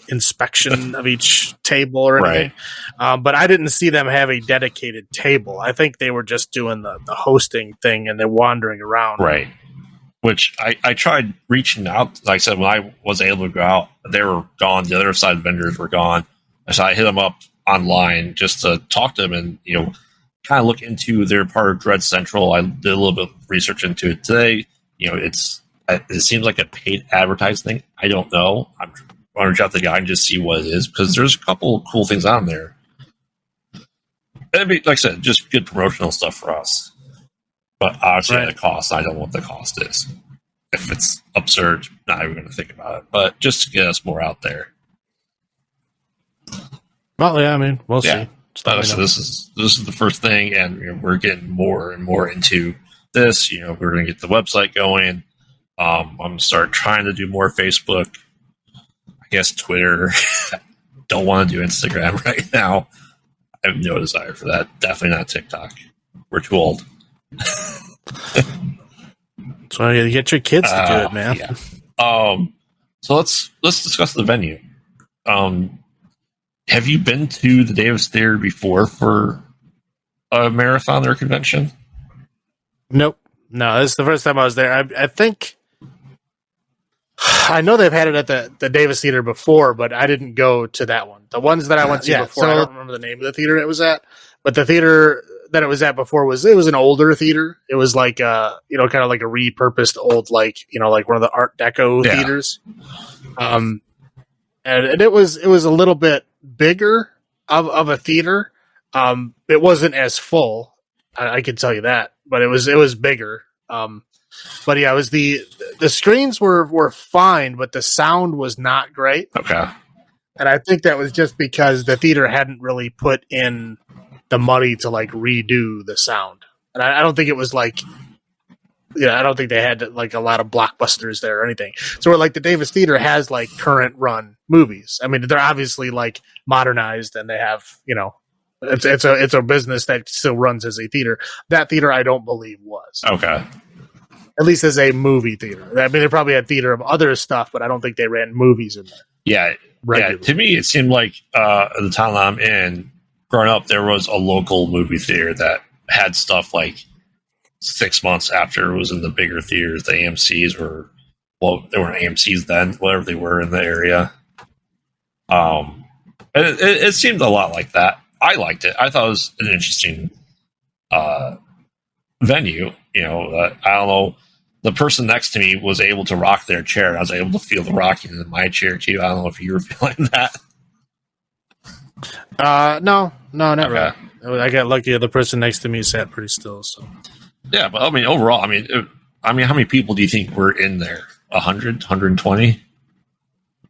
inspection of each table or anything. Right. But I didn't see them have a dedicated table. I think they were just doing the hosting thing and they're wandering around. Right. Which I tried reaching out. Like I said, when I was able to go out, they were gone. The other side vendors were gone. So I hit them up online just to talk to them and, kind of look into their part of Dread Central. I did a little bit of research into it today. It seems like a paid advertising thing. I don't know. I'm going to reach out to the guy and just see what it is because there's a couple of cool things on there. It'd be, like I said, just good promotional stuff for us. But obviously at a cost, I don't know what the cost is. If it's absurd, not even going to think about it. But just to get us more out there. Well, yeah, I mean, we'll see. So this is the first thing, and we're getting more and more into this. We're going to get the website going. I'm going to start trying to do more Facebook. I guess Twitter. Don't want to do Instagram right now. I have no desire for that. Definitely not TikTok. We're too old. So you get your kids to do it, man. Yeah. So let's discuss the venue. Have you been to the Davis Theater before for a marathon or convention? Nope. No, this is the first time I was there. I think I know they've had it at the Davis Theater before, but I didn't go to that one. The ones that I went to before, I don't remember the name of the theater it was at, but the theater that it was at before was an older theater. It was like kind of like a repurposed old, like one of the Art Deco theaters. And it was a little bit bigger of a theater. It wasn't as full, I can tell you that, but it was bigger. But yeah, it was the screens were fine, but the sound was not great. Okay. And I think that was just because the theater hadn't really put in the money to like redo the sound. And I don't think it was like, I don't think they had like a lot of blockbusters there or anything. So like the Davis Theater has like current run movies. I mean, they're obviously like modernized and they have, it's a business that still runs as a theater. That theater, I don't believe was. Okay. At least as a movie theater. I mean, they probably had theater of other stuff, but I don't think they ran movies in there. Yeah. Regularly. Yeah. To me, it seemed like the town I'm in, growing up, there was a local movie theater that had stuff like 6 months after it was in the bigger theaters. The AMCs were, they weren't AMCs then, whatever they were in the area. And it seemed a lot like that. I liked it. I thought it was an interesting venue. I don't know. The person next to me was able to rock their chair. I was able to feel the rocking in my chair too. I don't know if you were feeling that. No, not really. I got lucky. The person next to me sat pretty still. So yeah, but I mean, overall, I mean, how many people do you think were in there? 100, 120?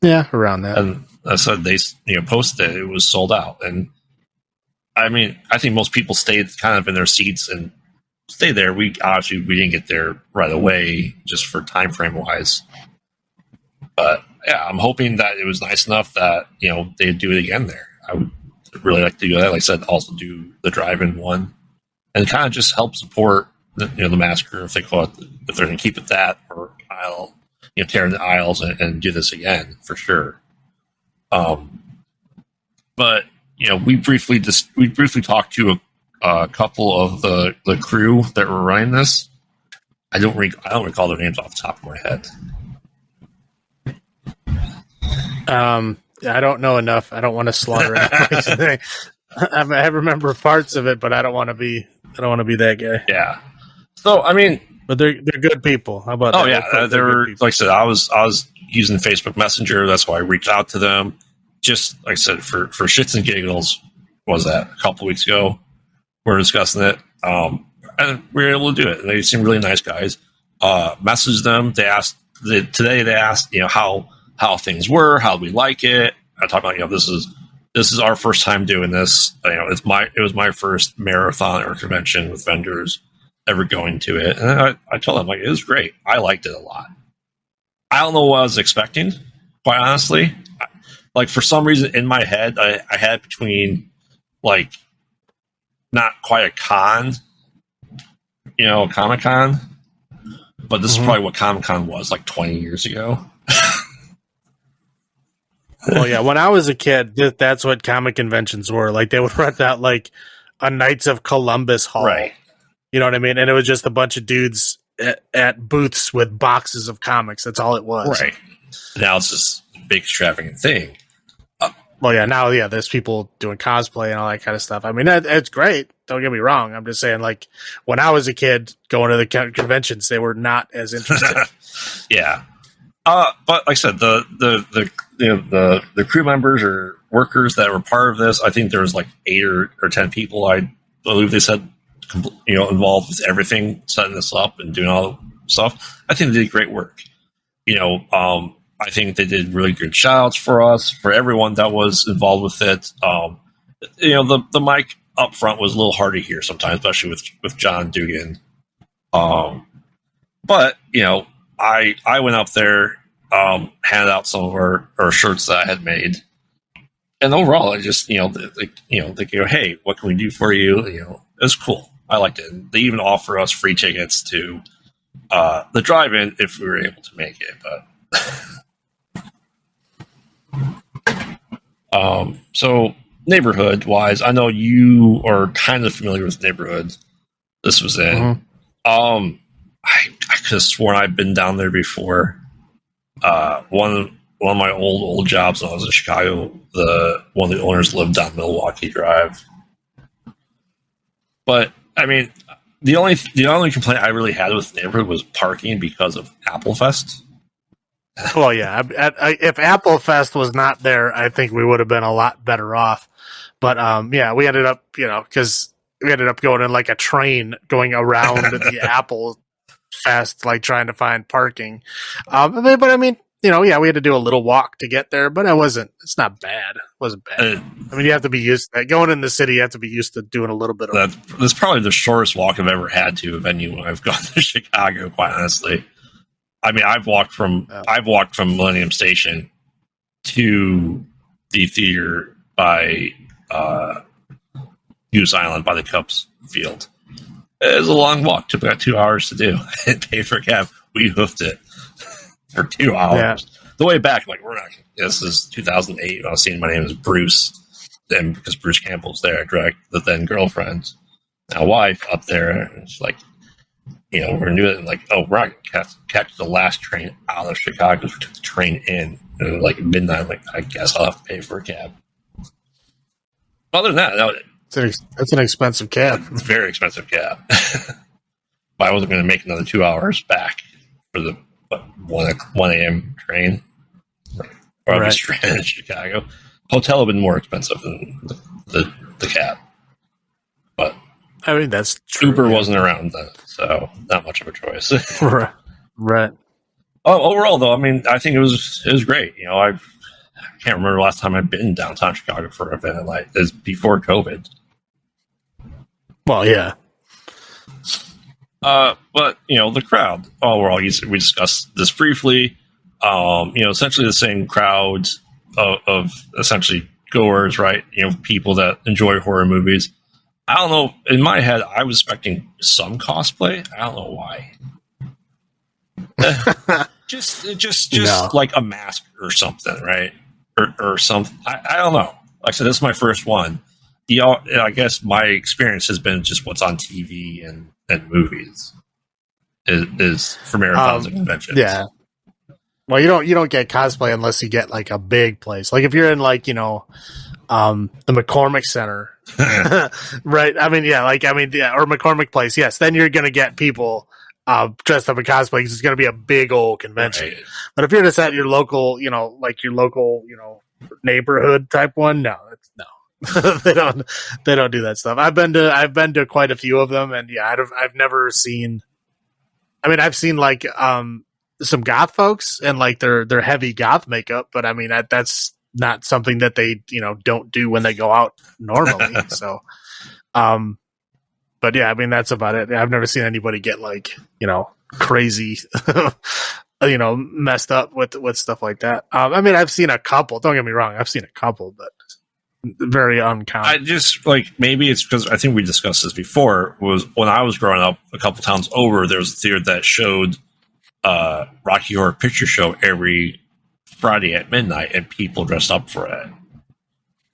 Yeah, around that. And I said they, posted it was sold out, and I mean, I think most people stayed kind of in their seats and stay there. We didn't get there right away, just for time frame wise. But yeah, I'm hoping that it was nice enough that they'd do it again there. I would really like to do that. Like I said, also do the drive-in one, and kind of just help support the massacre if they're going to keep it that, or tear the aisles and do this again for sure. But we briefly talked to a couple of the crew that were running this. I don't recall their names off the top of my head. I don't know enough. I don't want to slaughter anybody's name. I remember parts of it, but I don't want to be that guy. Yeah. So I mean, but they're good people. How about? Oh yeah, they were, like I said, I was using Facebook Messenger. That's why I reached out to them. Just like I said, for shits and giggles. What was that, a couple weeks ago? We're discussing it, and we were able to do it. They seem really nice guys. Messaged them. They asked how things were, how we like it. I talked about this is our first time doing this. It was my first marathon or convention with vendors ever going to it, and I told them like it was great. I liked it a lot. I don't know what I was expecting, quite honestly. Like for some reason in my head, I had between like not quite a con, Comic-Con, but this is probably what Comic-Con was like 20 years ago. Well, yeah, when I was a kid, that's what comic conventions were. Like they would rent out like a Knights of Columbus hall. Right. You know what I mean? And it was just a bunch of dudes at booths with boxes of comics. That's all it was. Right. Now it's this big extravagant thing. Well, yeah, now, there's people doing cosplay and all that kind of stuff. I mean, it's great. Don't get me wrong. I'm just saying, like, when I was a kid going to the conventions, they were not as interested. Yeah. But like I said, the crew members or workers that were part of this, I think there was like 8 or 10 people, I believe they said, involved with everything, setting this up and doing all the stuff. I think they did great work. I think they did really good shout outs for us, for everyone that was involved with it. The mic up front was a little hard to hear sometimes, especially with John Dugan. But I went up there, handed out some of our shirts that I had made, and overall, I just they go, "Hey, what can we do for you?" It was cool. I liked it. And they even offer us free tickets to the drive-in if we were able to make it. But so neighborhood-wise, I know you are kind of familiar with the neighborhood this was in. I could have sworn I'd been down there before. One of my old jobs when I was in Chicago, one of the owners lived down Milwaukee Drive. But I mean, the only complaint I really had with the neighborhood was parking because of Applefest. Well, yeah, if Applefest was not there, I think we would have been a lot better off. But yeah, we ended up, because we ended up going in like a train going around the Apple Fest, like trying to find parking. But I mean, yeah, we had to do a little walk to get there, but it's not bad. It wasn't bad. I mean, you have to be used to that. Going in the city, you have to be used to doing a little bit of that's probably the shortest walk I've ever had to a venue when I've gone to Chicago, quite honestly. I mean, I've walked from Millennium Station to the theater by Goose Island by the Cubs field. It was a long walk. Took about 2 hours to do. Paid for a cab. We hoofed it for 2 hours. Yeah. The way back, like, we're not. This is 2008. I was seeing my name is Bruce, and because Bruce Campbell's there, I dragged the then girlfriend, now wife, up there, and she's like, we're new and like, oh, we're not gonna catch the last train out of Chicago. We took the train in and like midnight. I'm like, I guess I'll have to pay for a cab. Other than that, that's an expensive cab. It's a very expensive cab. But I wasn't going to make another 2 hours back for the 1 a.m. train. Or I'd be stranded in Chicago. Hotel would have been more expensive than the cab. But I mean, that's true. Uber wasn't around then, so not much of a choice. Right. Oh, overall, though, I mean, I think it was great. I can't remember the last time I've been downtown Chicago for an event like this before COVID. Well, yeah. But the crowd overall, we discussed this briefly. Essentially the same crowd of essentially goers, right? People that enjoy horror movies. I don't know. In my head, I was expecting some cosplay. I don't know why. just no. Like a mask or something, right? Or something. I don't know. Like I said, this is my first one. I guess my experience has been just what's on TV and movies is for marathons and conventions. Yeah. Well, you don't get cosplay unless you get like a big place. Like if you're in like the McCormick Center, right? I mean, or McCormick Place. Yes, then you're gonna get people dressed up in cosplay because it's gonna be a big old convention. Right. But if you're just at your local, neighborhood type one, no. they don't do that stuff. I've been to quite a few of them, and yeah, I've never seen. I mean, I've seen like some goth folks and like their heavy goth makeup, but I mean that's not something that they don't do when they go out normally. So, but yeah, I mean that's about it. I've never seen anybody get like crazy, messed up with stuff like that. I mean, I've seen a couple. Don't get me wrong, I've seen a couple, but very uncommon. I just maybe it's because I think we discussed this before. Was when I was growing up, a couple towns over, there was a theater that showed Rocky Horror Picture Show every Friday at midnight, and people dressed up for it. And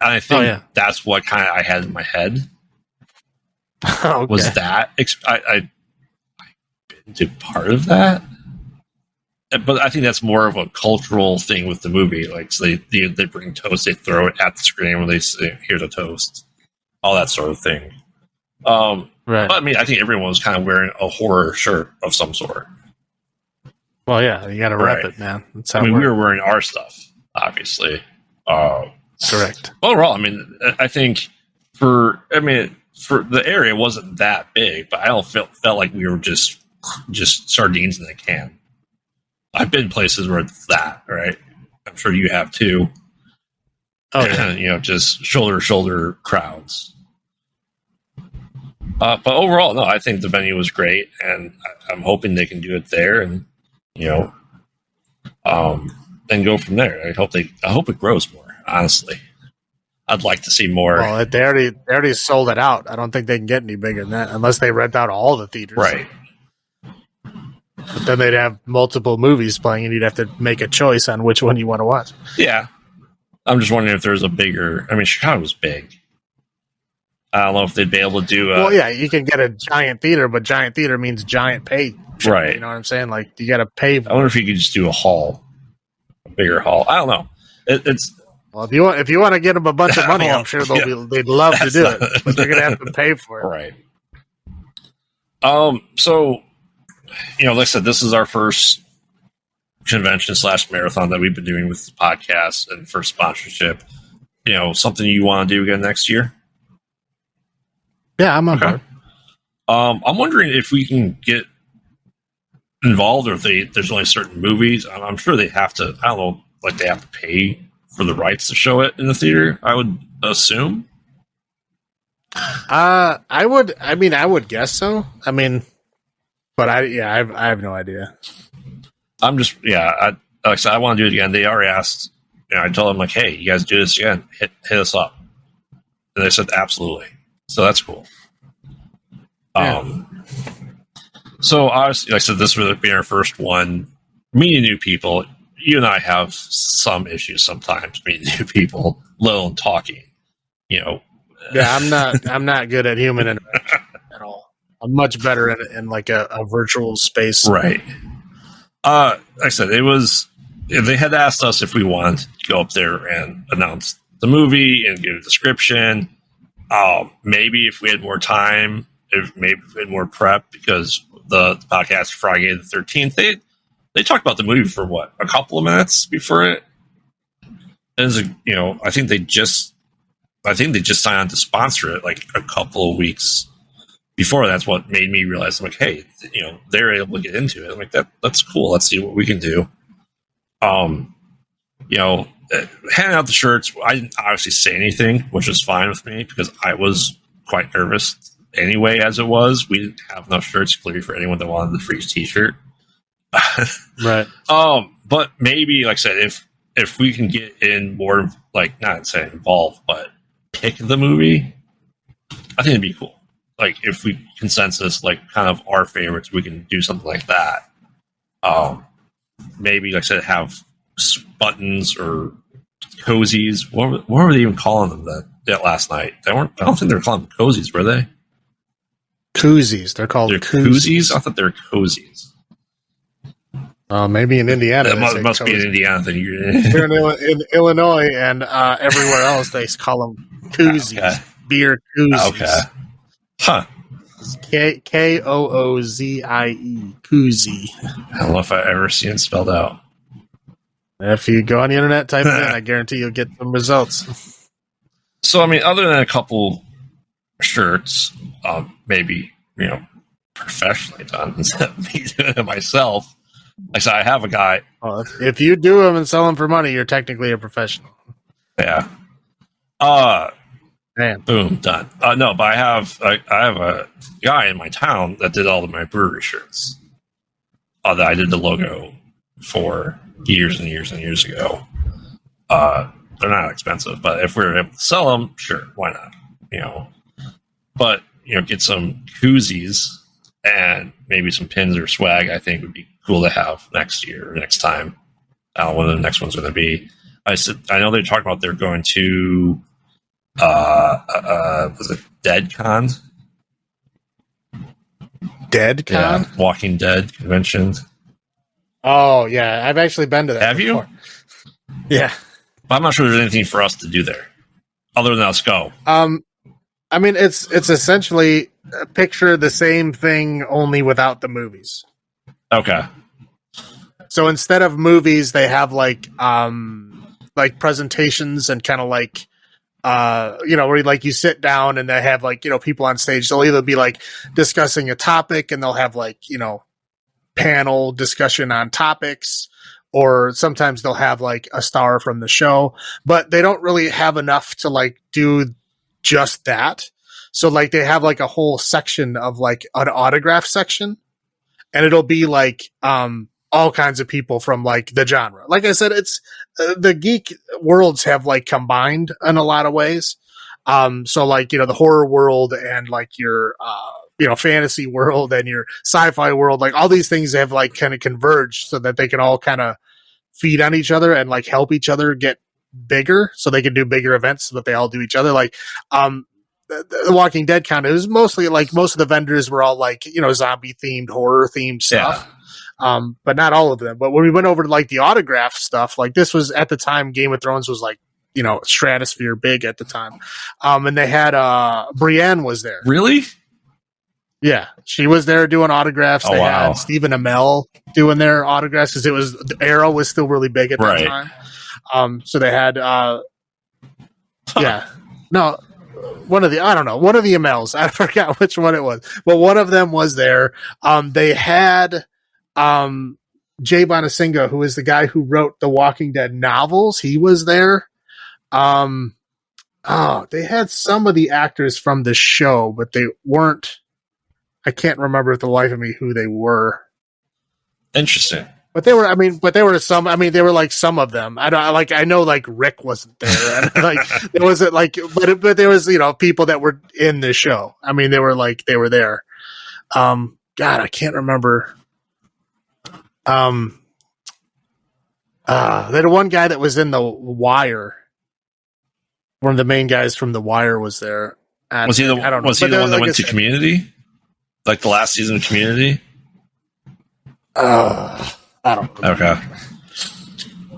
I think that's what kind of I had in my head. Okay. Was that I've been to part of that, but I think that's more of a cultural thing with the movie. Like, so they bring toast, they throw it at the screen when they say, "Here's a toast," all that sort of thing. Right. But I mean, I think everyone was kind of wearing a horror shirt of some sort. Well, yeah, you got to rep it, man. That's how we were wearing our stuff, obviously. Correct. Overall, I mean, I think for the area wasn't that big, but I don't felt like we were just sardines in a can. I've been places where it's that, right? I'm sure you have too. Oh, yeah. Just shoulder to shoulder crowds. But overall, no, I think the venue was great, and I'm hoping they can do it there, and and go from there. I hope it grows more. Honestly, I'd like to see more. Well, they already sold it out. I don't think they can get any bigger than that unless they rent out all the theaters. Right. But then they'd have multiple movies playing, and you'd have to make a choice on which one you want to watch. Yeah. I'm just wondering if there's a bigger... I mean, Chicago's big. I don't know if they'd be able to do... well, yeah, you can get a giant theater, but giant theater means giant pay. Right. You know what I'm saying? Like, you got to pay. I wonder if you could just do a hall. A bigger hall. I don't know. It's... Well, if you want to get them a bunch of money, I'm sure they'd love to do it, but they're going to have to pay for it. Right. So, like I said, this is our first convention / marathon that we've been doing with the podcast and for sponsorship. Something you want to do again next year? Yeah, I'm on board. I'm wondering if we can get involved, or if there's only certain movies. I'm sure they have to. I don't know, like they have to pay for the rights to show it in the theater, I would assume. I would guess so. I mean, but I have no idea. I'm just, like I said, I want to do it again. They already asked, I told them, like, hey, you guys do this again, hit us up. And they said, absolutely. So that's cool. Yeah. So obviously, like I said, this would be our first one. Meeting new people, you and I have some issues sometimes meeting new people, let alone talking. Yeah, I'm not good at human interaction at all. I'm much better in like a virtual space. Right. Like I said, they had asked us if we wanted to go up there and announce the movie and give a description. Maybe if we had more time, if we had more prep, because the podcast Friday the 13th, they talked about the movie for a couple of minutes before it. And I think they just signed on to sponsor it like a couple of weeks before. That's what made me realize, I'm like, hey, they're able to get into it. I'm like, that's cool. Let's see what we can do. Handing out the shirts, I didn't obviously say anything, which was fine with me because I was quite nervous anyway. As it was, we didn't have enough shirts clearly for anyone that wanted the free T-shirt. Right. But maybe, like I said, if we can get in more, like, not saying involved, but pick the movie, I think it'd be cool. Like, if we consensus, like, kind of our favorites, we can do something like that. Maybe, like I said, have buttons or cozies. What were they even calling them that last night? I don't think they were calling them cozies, were they? Koozies. They're called koozies. I thought they were cozies. Maybe in Indiana. It must be an Indiana thing. Here in Illinois and everywhere else, they call them koozies. Okay. Beer koozies. Okay. Huh. Koozie. Koozie. I don't know if I've ever seen it spelled out. If you go on the internet, type it in, I guarantee you'll get some results. So, I mean, other than a couple shirts, maybe, professionally done instead of me doing it myself. Like I said, I have a guy. Well, if you do them and sell them for money, you're technically a professional. Yeah. Man. Boom, done. No, but I have a guy in my town that did all of my brewery shirts. That I did the logo for years and years and years ago. They're not expensive, but if we're able to sell them, sure, why not? But get some koozies and maybe some pins or swag. I think would be cool to have next year or next time. I don't know when the next one's going to be. I know they're talking about they're going to was it DeadCon? DeadCon? Yeah, Walking Dead convention. Oh yeah, I've actually been to that. Have before. You? Yeah. But I'm not sure there's anything for us to do there, other than us go. I mean, it's essentially picture the same thing, only without the movies. Okay. So instead of movies, they have like presentations and kind of like, where like you sit down and they have like, people on stage. They'll either be like discussing a topic and they'll have like, panel discussion on topics, or sometimes they'll have like a star from the show, but they don't really have enough to like do just that. So like they have like a whole section of like an autograph section, and it'll be like all kinds of people from like the genre. Like I said, it's the geek worlds have like combined in a lot of ways. So like, the horror world and like your fantasy world and your sci-fi world, like all these things have like kind of converged so that they can all kind of feed on each other and like help each other get bigger, so they can do bigger events so that they all do each other. Like, the Walking Dead kind of, it was mostly like most of the vendors were all like, zombie themed, horror themed stuff. But not all of them. But when we went over to like the autograph stuff, like this was at the time Game of Thrones was like, stratosphere big at the time. And they had Brienne was there. Really? Yeah, she was there doing autographs. They had Stephen Amell doing their autographs because the Arrow was still really big at that time. So they had one of the Amels. I forgot which one it was, but one of them was there. They had Jay Bonasinga, who is the guy who wrote the Walking Dead novels. He was there. They had some of the actors from the show, but they weren't. I can't remember at the life of me who they were. Interesting. But they were some. I mean, they were like some of them. I know like Rick wasn't there, and like it wasn't like, but there was people that were in the show. I mean, they were there. God, I can't remember. They had one guy that was in The Wire. One of the main guys from The Wire was there. And was he the one that went to Community? Like the last season of Community? I don't remember. Okay.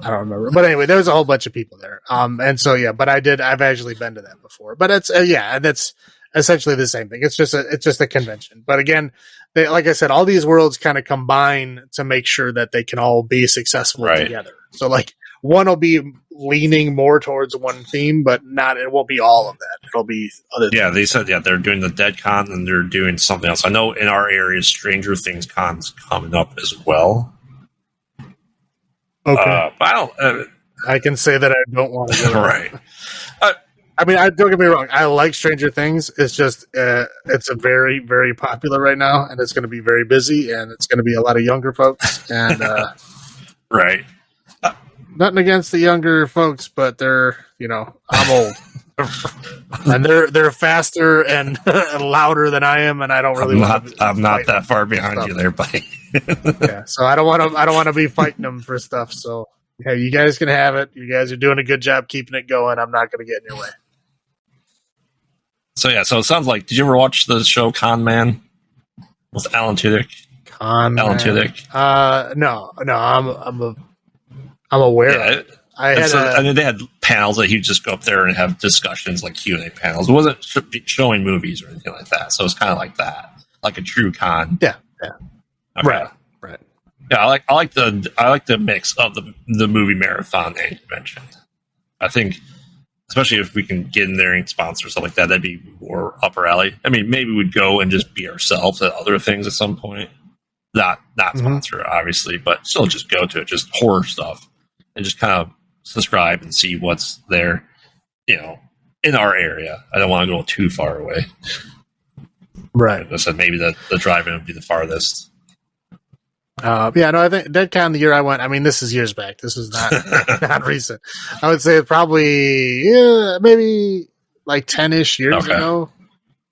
I don't remember. But anyway, there was a whole bunch of people there. And so, yeah, but I've actually been to that before. But it's, and that's essentially the same thing. It's just a convention. But again, like I said, all these worlds kind of combine to make sure that they can all be successful together. So like one will be leaning more towards one theme, but it won't be all of that. It'll be other things. They said, they're doing the Dead Con and they're doing something else. I know in our area, Stranger Things Con's coming up as well. Okay. But I don't. I can say that I don't want to go right. I mean, don't get me wrong. I like Stranger Things. It's just it's a very, very popular right now, and it's going to be very busy, and it's going to be a lot of younger folks. And right. Nothing against the younger folks, but they're I'm old, and they're faster and louder than I am, and I don't really. I'm not that far behind you there, buddy. Yeah, so I don't want to be fighting them for stuff. So hey, you guys can have it. You guys are doing a good job keeping it going. I'm not going to get in your way. So it sounds like. Did you ever watch the show Con Man with Alan Tudyk? Alan Tudyk. No, I'm aware. Yeah, of it. I mean, they had panels that he'd just go up there and have discussions, like Q&A panels. It wasn't showing movies or anything like that. So it's kind of like that, like a true con. Yeah. Okay. Right. Yeah, I like the mix of the movie marathon and convention. I think, especially if we can get in there and sponsor stuff like that, that'd be more up our alley. I mean, maybe we'd go and just be ourselves at other things at some point. Not sponsor, obviously, but still just go to it, just horror stuff, and just kind of subscribe and see what's there, in our area. I don't want to go too far away. Right. I said maybe the drive-in would be the farthest. I think DeadCon the year I went, I mean, this is years back. This is not recent. I would say maybe like 10-ish years ago.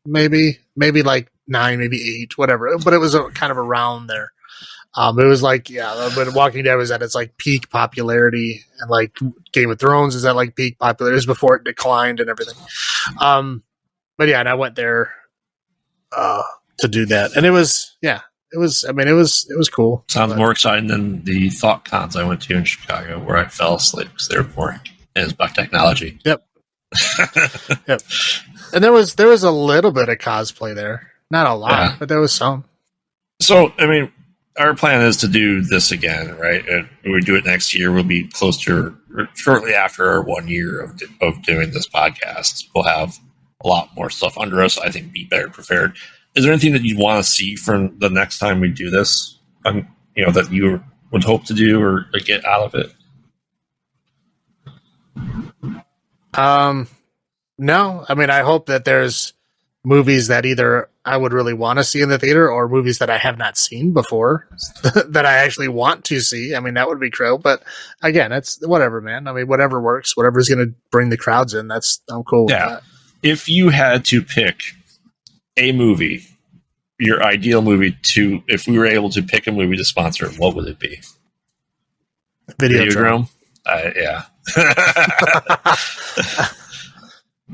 Maybe like 9, maybe 8, whatever. But it was kind of around there. It was like, when Walking Dead was at its like peak popularity, and like Game of Thrones is at like peak popularity. It was before it declined and everything. But yeah, and I went there to do that, and it was cool. Sounds more exciting than the thought cons I went to in Chicago, where I fell asleep because they were boring. And it's about technology. Yep. Yep. And there was a little bit of cosplay there, not a lot, but there was some. So, I mean, our plan is to do this again, right? And when we do it next year, we'll be shortly after our 1 year of doing this podcast. We'll have a lot more stuff under us. I think be better prepared. Is there anything that you want to see from the next time we do this? That you would hope to do or get out of it? No. I mean, I hope that there's movies that either I would really want to see in the theater, or movies that I have not seen before that I actually want to see. I mean, that would be cool. But again, it's whatever, man. I mean, whatever works, whatever's going to bring the crowds in. I'm cool with that. If you had to pick a movie your ideal movie to, if we were able to pick a movie to sponsor, what would it be? Videodrome? Yeah.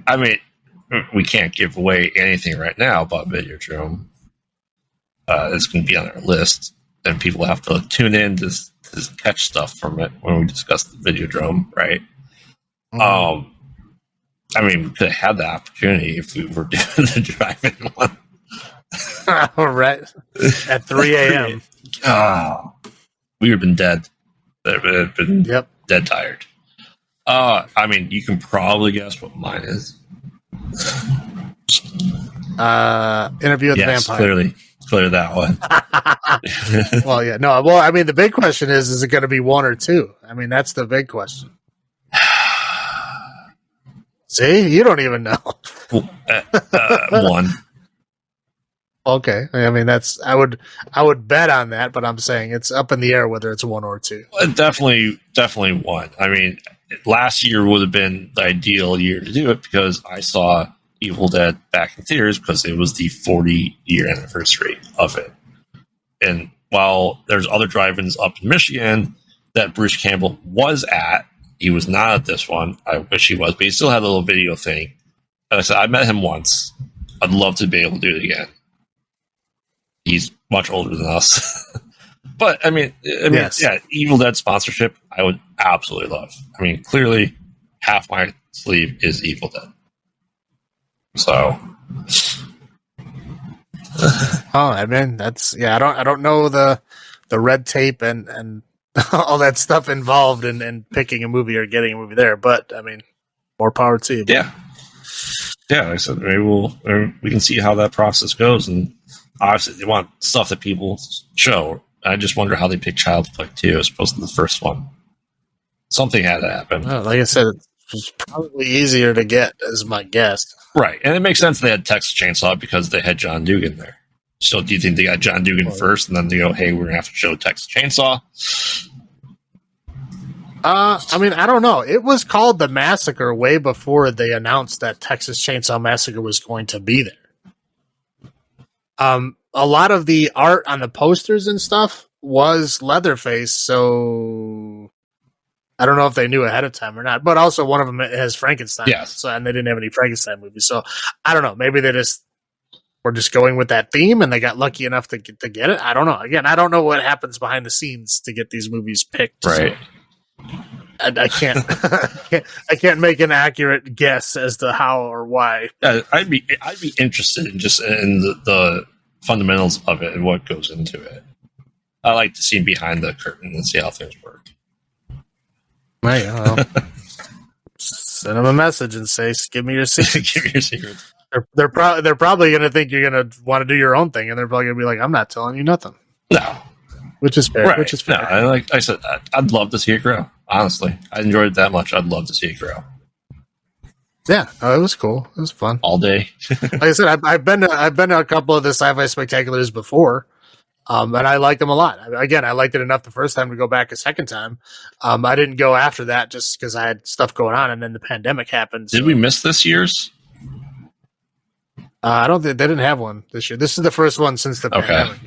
I mean, we can't give away anything right now about Videodrome. It's going to be on our list, and people have to tune in to catch stuff from it when we discuss the Videodrome, right? Mm. I mean, we could have had the opportunity if we were doing the drive-in one. Right. At 3 a.m. We would have been dead. We'd have been dead tired. I mean, you can probably guess what mine is. Interview with the Vampire. Clear that one. Well, yeah. No, well, I mean, the big question is it going to be one or two? I mean, that's the big question. See? You don't even know. One. Okay. I mean, I would bet on that, but I'm saying it's up in the air whether it's one or two. Definitely one. I mean, last year would have been the ideal year to do it because I saw Evil Dead back in theaters because it was the 40-year anniversary of it. And while there's other drive-ins up in Michigan that Bruce Campbell was at, he was not at this one. I wish he was, but he still had a little video thing. And I said, I met him once. I'd love to be able to do it again. He's much older than us. But, I mean, yes. Yeah, Evil Dead sponsorship, I would absolutely love. I mean, clearly, half my sleeve is Evil Dead. So. I mean, that's, yeah, I don't know the red tape and all that stuff involved in picking a movie or getting a movie there, but I mean, more power to you. Yeah. Yeah, like I said, maybe we can see how that process goes, and obviously they want stuff that people show. I just wonder how they pick Child's Play 2 as opposed to the first one. Something had to happen. Well, like I said, it's probably easier to get, is my guess. Right, and it makes sense they had Texas Chainsaw because they had John Dugan there. So do you think they got John Dugan first, and then they go, hey, we're going to have to show Texas Chainsaw? I mean, I don't know. It was called The Massacre way before they announced that Texas Chainsaw Massacre was going to be there. A lot of the art on the posters and stuff was Leatherface, so I don't know if they knew ahead of time or not. But also one of them has Frankenstein. Yes. So, and they didn't have any Frankenstein movies. So I don't know. Maybe they were just going with that theme and they got lucky enough to get it. I don't know. Again, I don't know what happens behind the scenes to get these movies picked. Right. So I can't I can't make an accurate guess as to how or why. I'd be interested in just in the fundamentals of it and what goes into it. I like to see behind the curtain and see how things work. Right. Well, send them a message and say, "Give me your secrets." Give me your secrets. They're probably going to think you're going to want to do your own thing, and they're probably going to be like, "I'm not telling you nothing." No. Which is fair. Right. Which is fair. No, like I said, I'd love to see it grow. Honestly, I enjoyed it that much. I'd love to see it grow. Yeah, it was cool. It was fun all day. Like I said, I've been to a couple of the sci-fi spectaculars before, and I liked them a lot. Again, I liked it enough the first time to go back a second time. I didn't go after that just because I had stuff going on, and then the pandemic happened. Did we miss this year's? I don't think they didn't have one this year. This is the first one since the pandemic.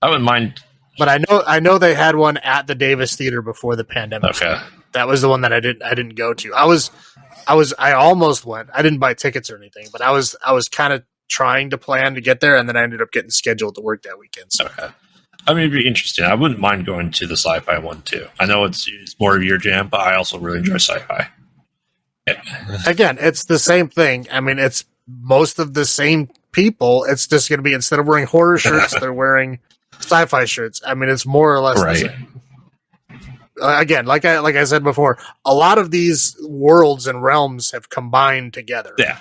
I wouldn't mind. But I know they had one at the Davis Theater before the pandemic. Okay. That was the one that I didn't go to. I almost went. I didn't buy tickets or anything, but I was kind of trying to plan to get there, and then I ended up getting scheduled to work that weekend. So. Okay. I mean, it'd be interesting. I wouldn't mind going to the sci-fi one too. I know it's more of your jam, but I also really enjoy sci-fi. Yeah. Again, it's the same thing. I mean, it's most of the same people. It's just going to be, instead of wearing horror shirts, they're wearing sci-fi shirts. I mean, it's more or less the same. Again, like I said before, a lot of these worlds and realms have combined together. Yeah,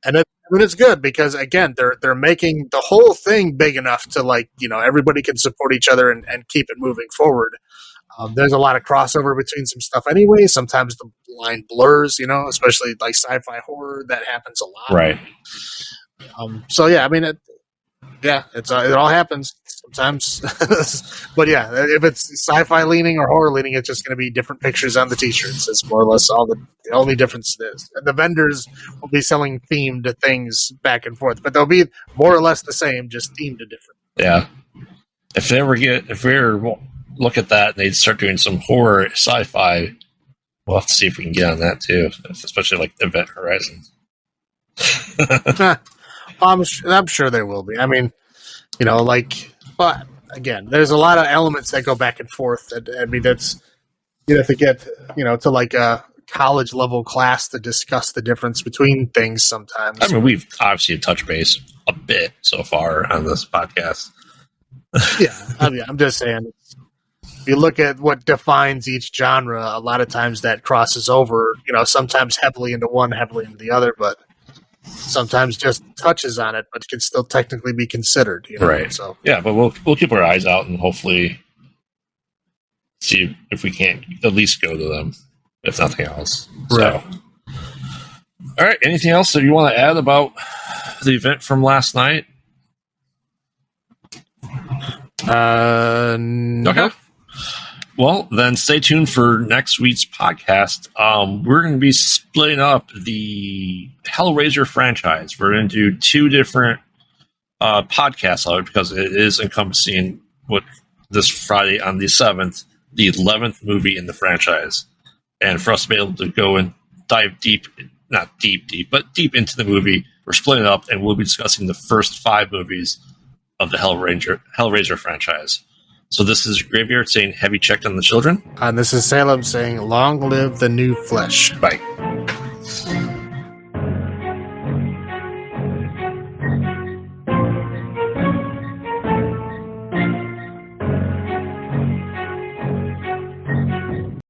and it's good because again, they're making the whole thing big enough to, like, you know, everybody can support each other and keep it moving forward. There's a lot of crossover between some stuff anyway. Sometimes the line blurs, you know, especially like sci-fi horror. That happens a lot. Right. So yeah, I mean, Yeah, it all happens sometimes. But yeah, if it's sci-fi leaning or horror leaning, it's just going to be different pictures on the t-shirts. It's more or less all the only difference it is. And the vendors will be selling themed things back and forth, but they'll be more or less the same, just themed different. Yeah. If we ever look at that and they start doing some horror sci-fi, we'll have to see if we can get on that too, especially like Event Horizon. I'm sure there will be. I mean, but again, there's a lot of elements that go back and forth. I mean, that's you have to get to like a college level class to discuss the difference between things. Sometimes, I mean, we've obviously touched base a bit so far on this podcast. Yeah, I mean, I'm just saying. If you look at what defines each genre, a lot of times that crosses over. Sometimes heavily into one, heavily into the other, but sometimes just touches on it, but can still technically be considered. Right. So yeah, but we'll keep our eyes out and hopefully see if we can't at least go to them, if nothing else. Right. So, all right. Anything else that you want to add about the event from last night? No. Okay. Well, then stay tuned for next week's podcast. We're going to be splitting up the Hellraiser franchise. We're going to do two different podcasts on it because it is encompassing what this Friday on the 7th, the 11th movie in the franchise. And for us to be able to go and dive deep, not deep, but deep into the movie, we're splitting it up and we'll be discussing the first 5 movies of the Hellraiser franchise. So this is Graveyard saying, have you checked on the children? And this is Salem saying, long live the new flesh. Bye.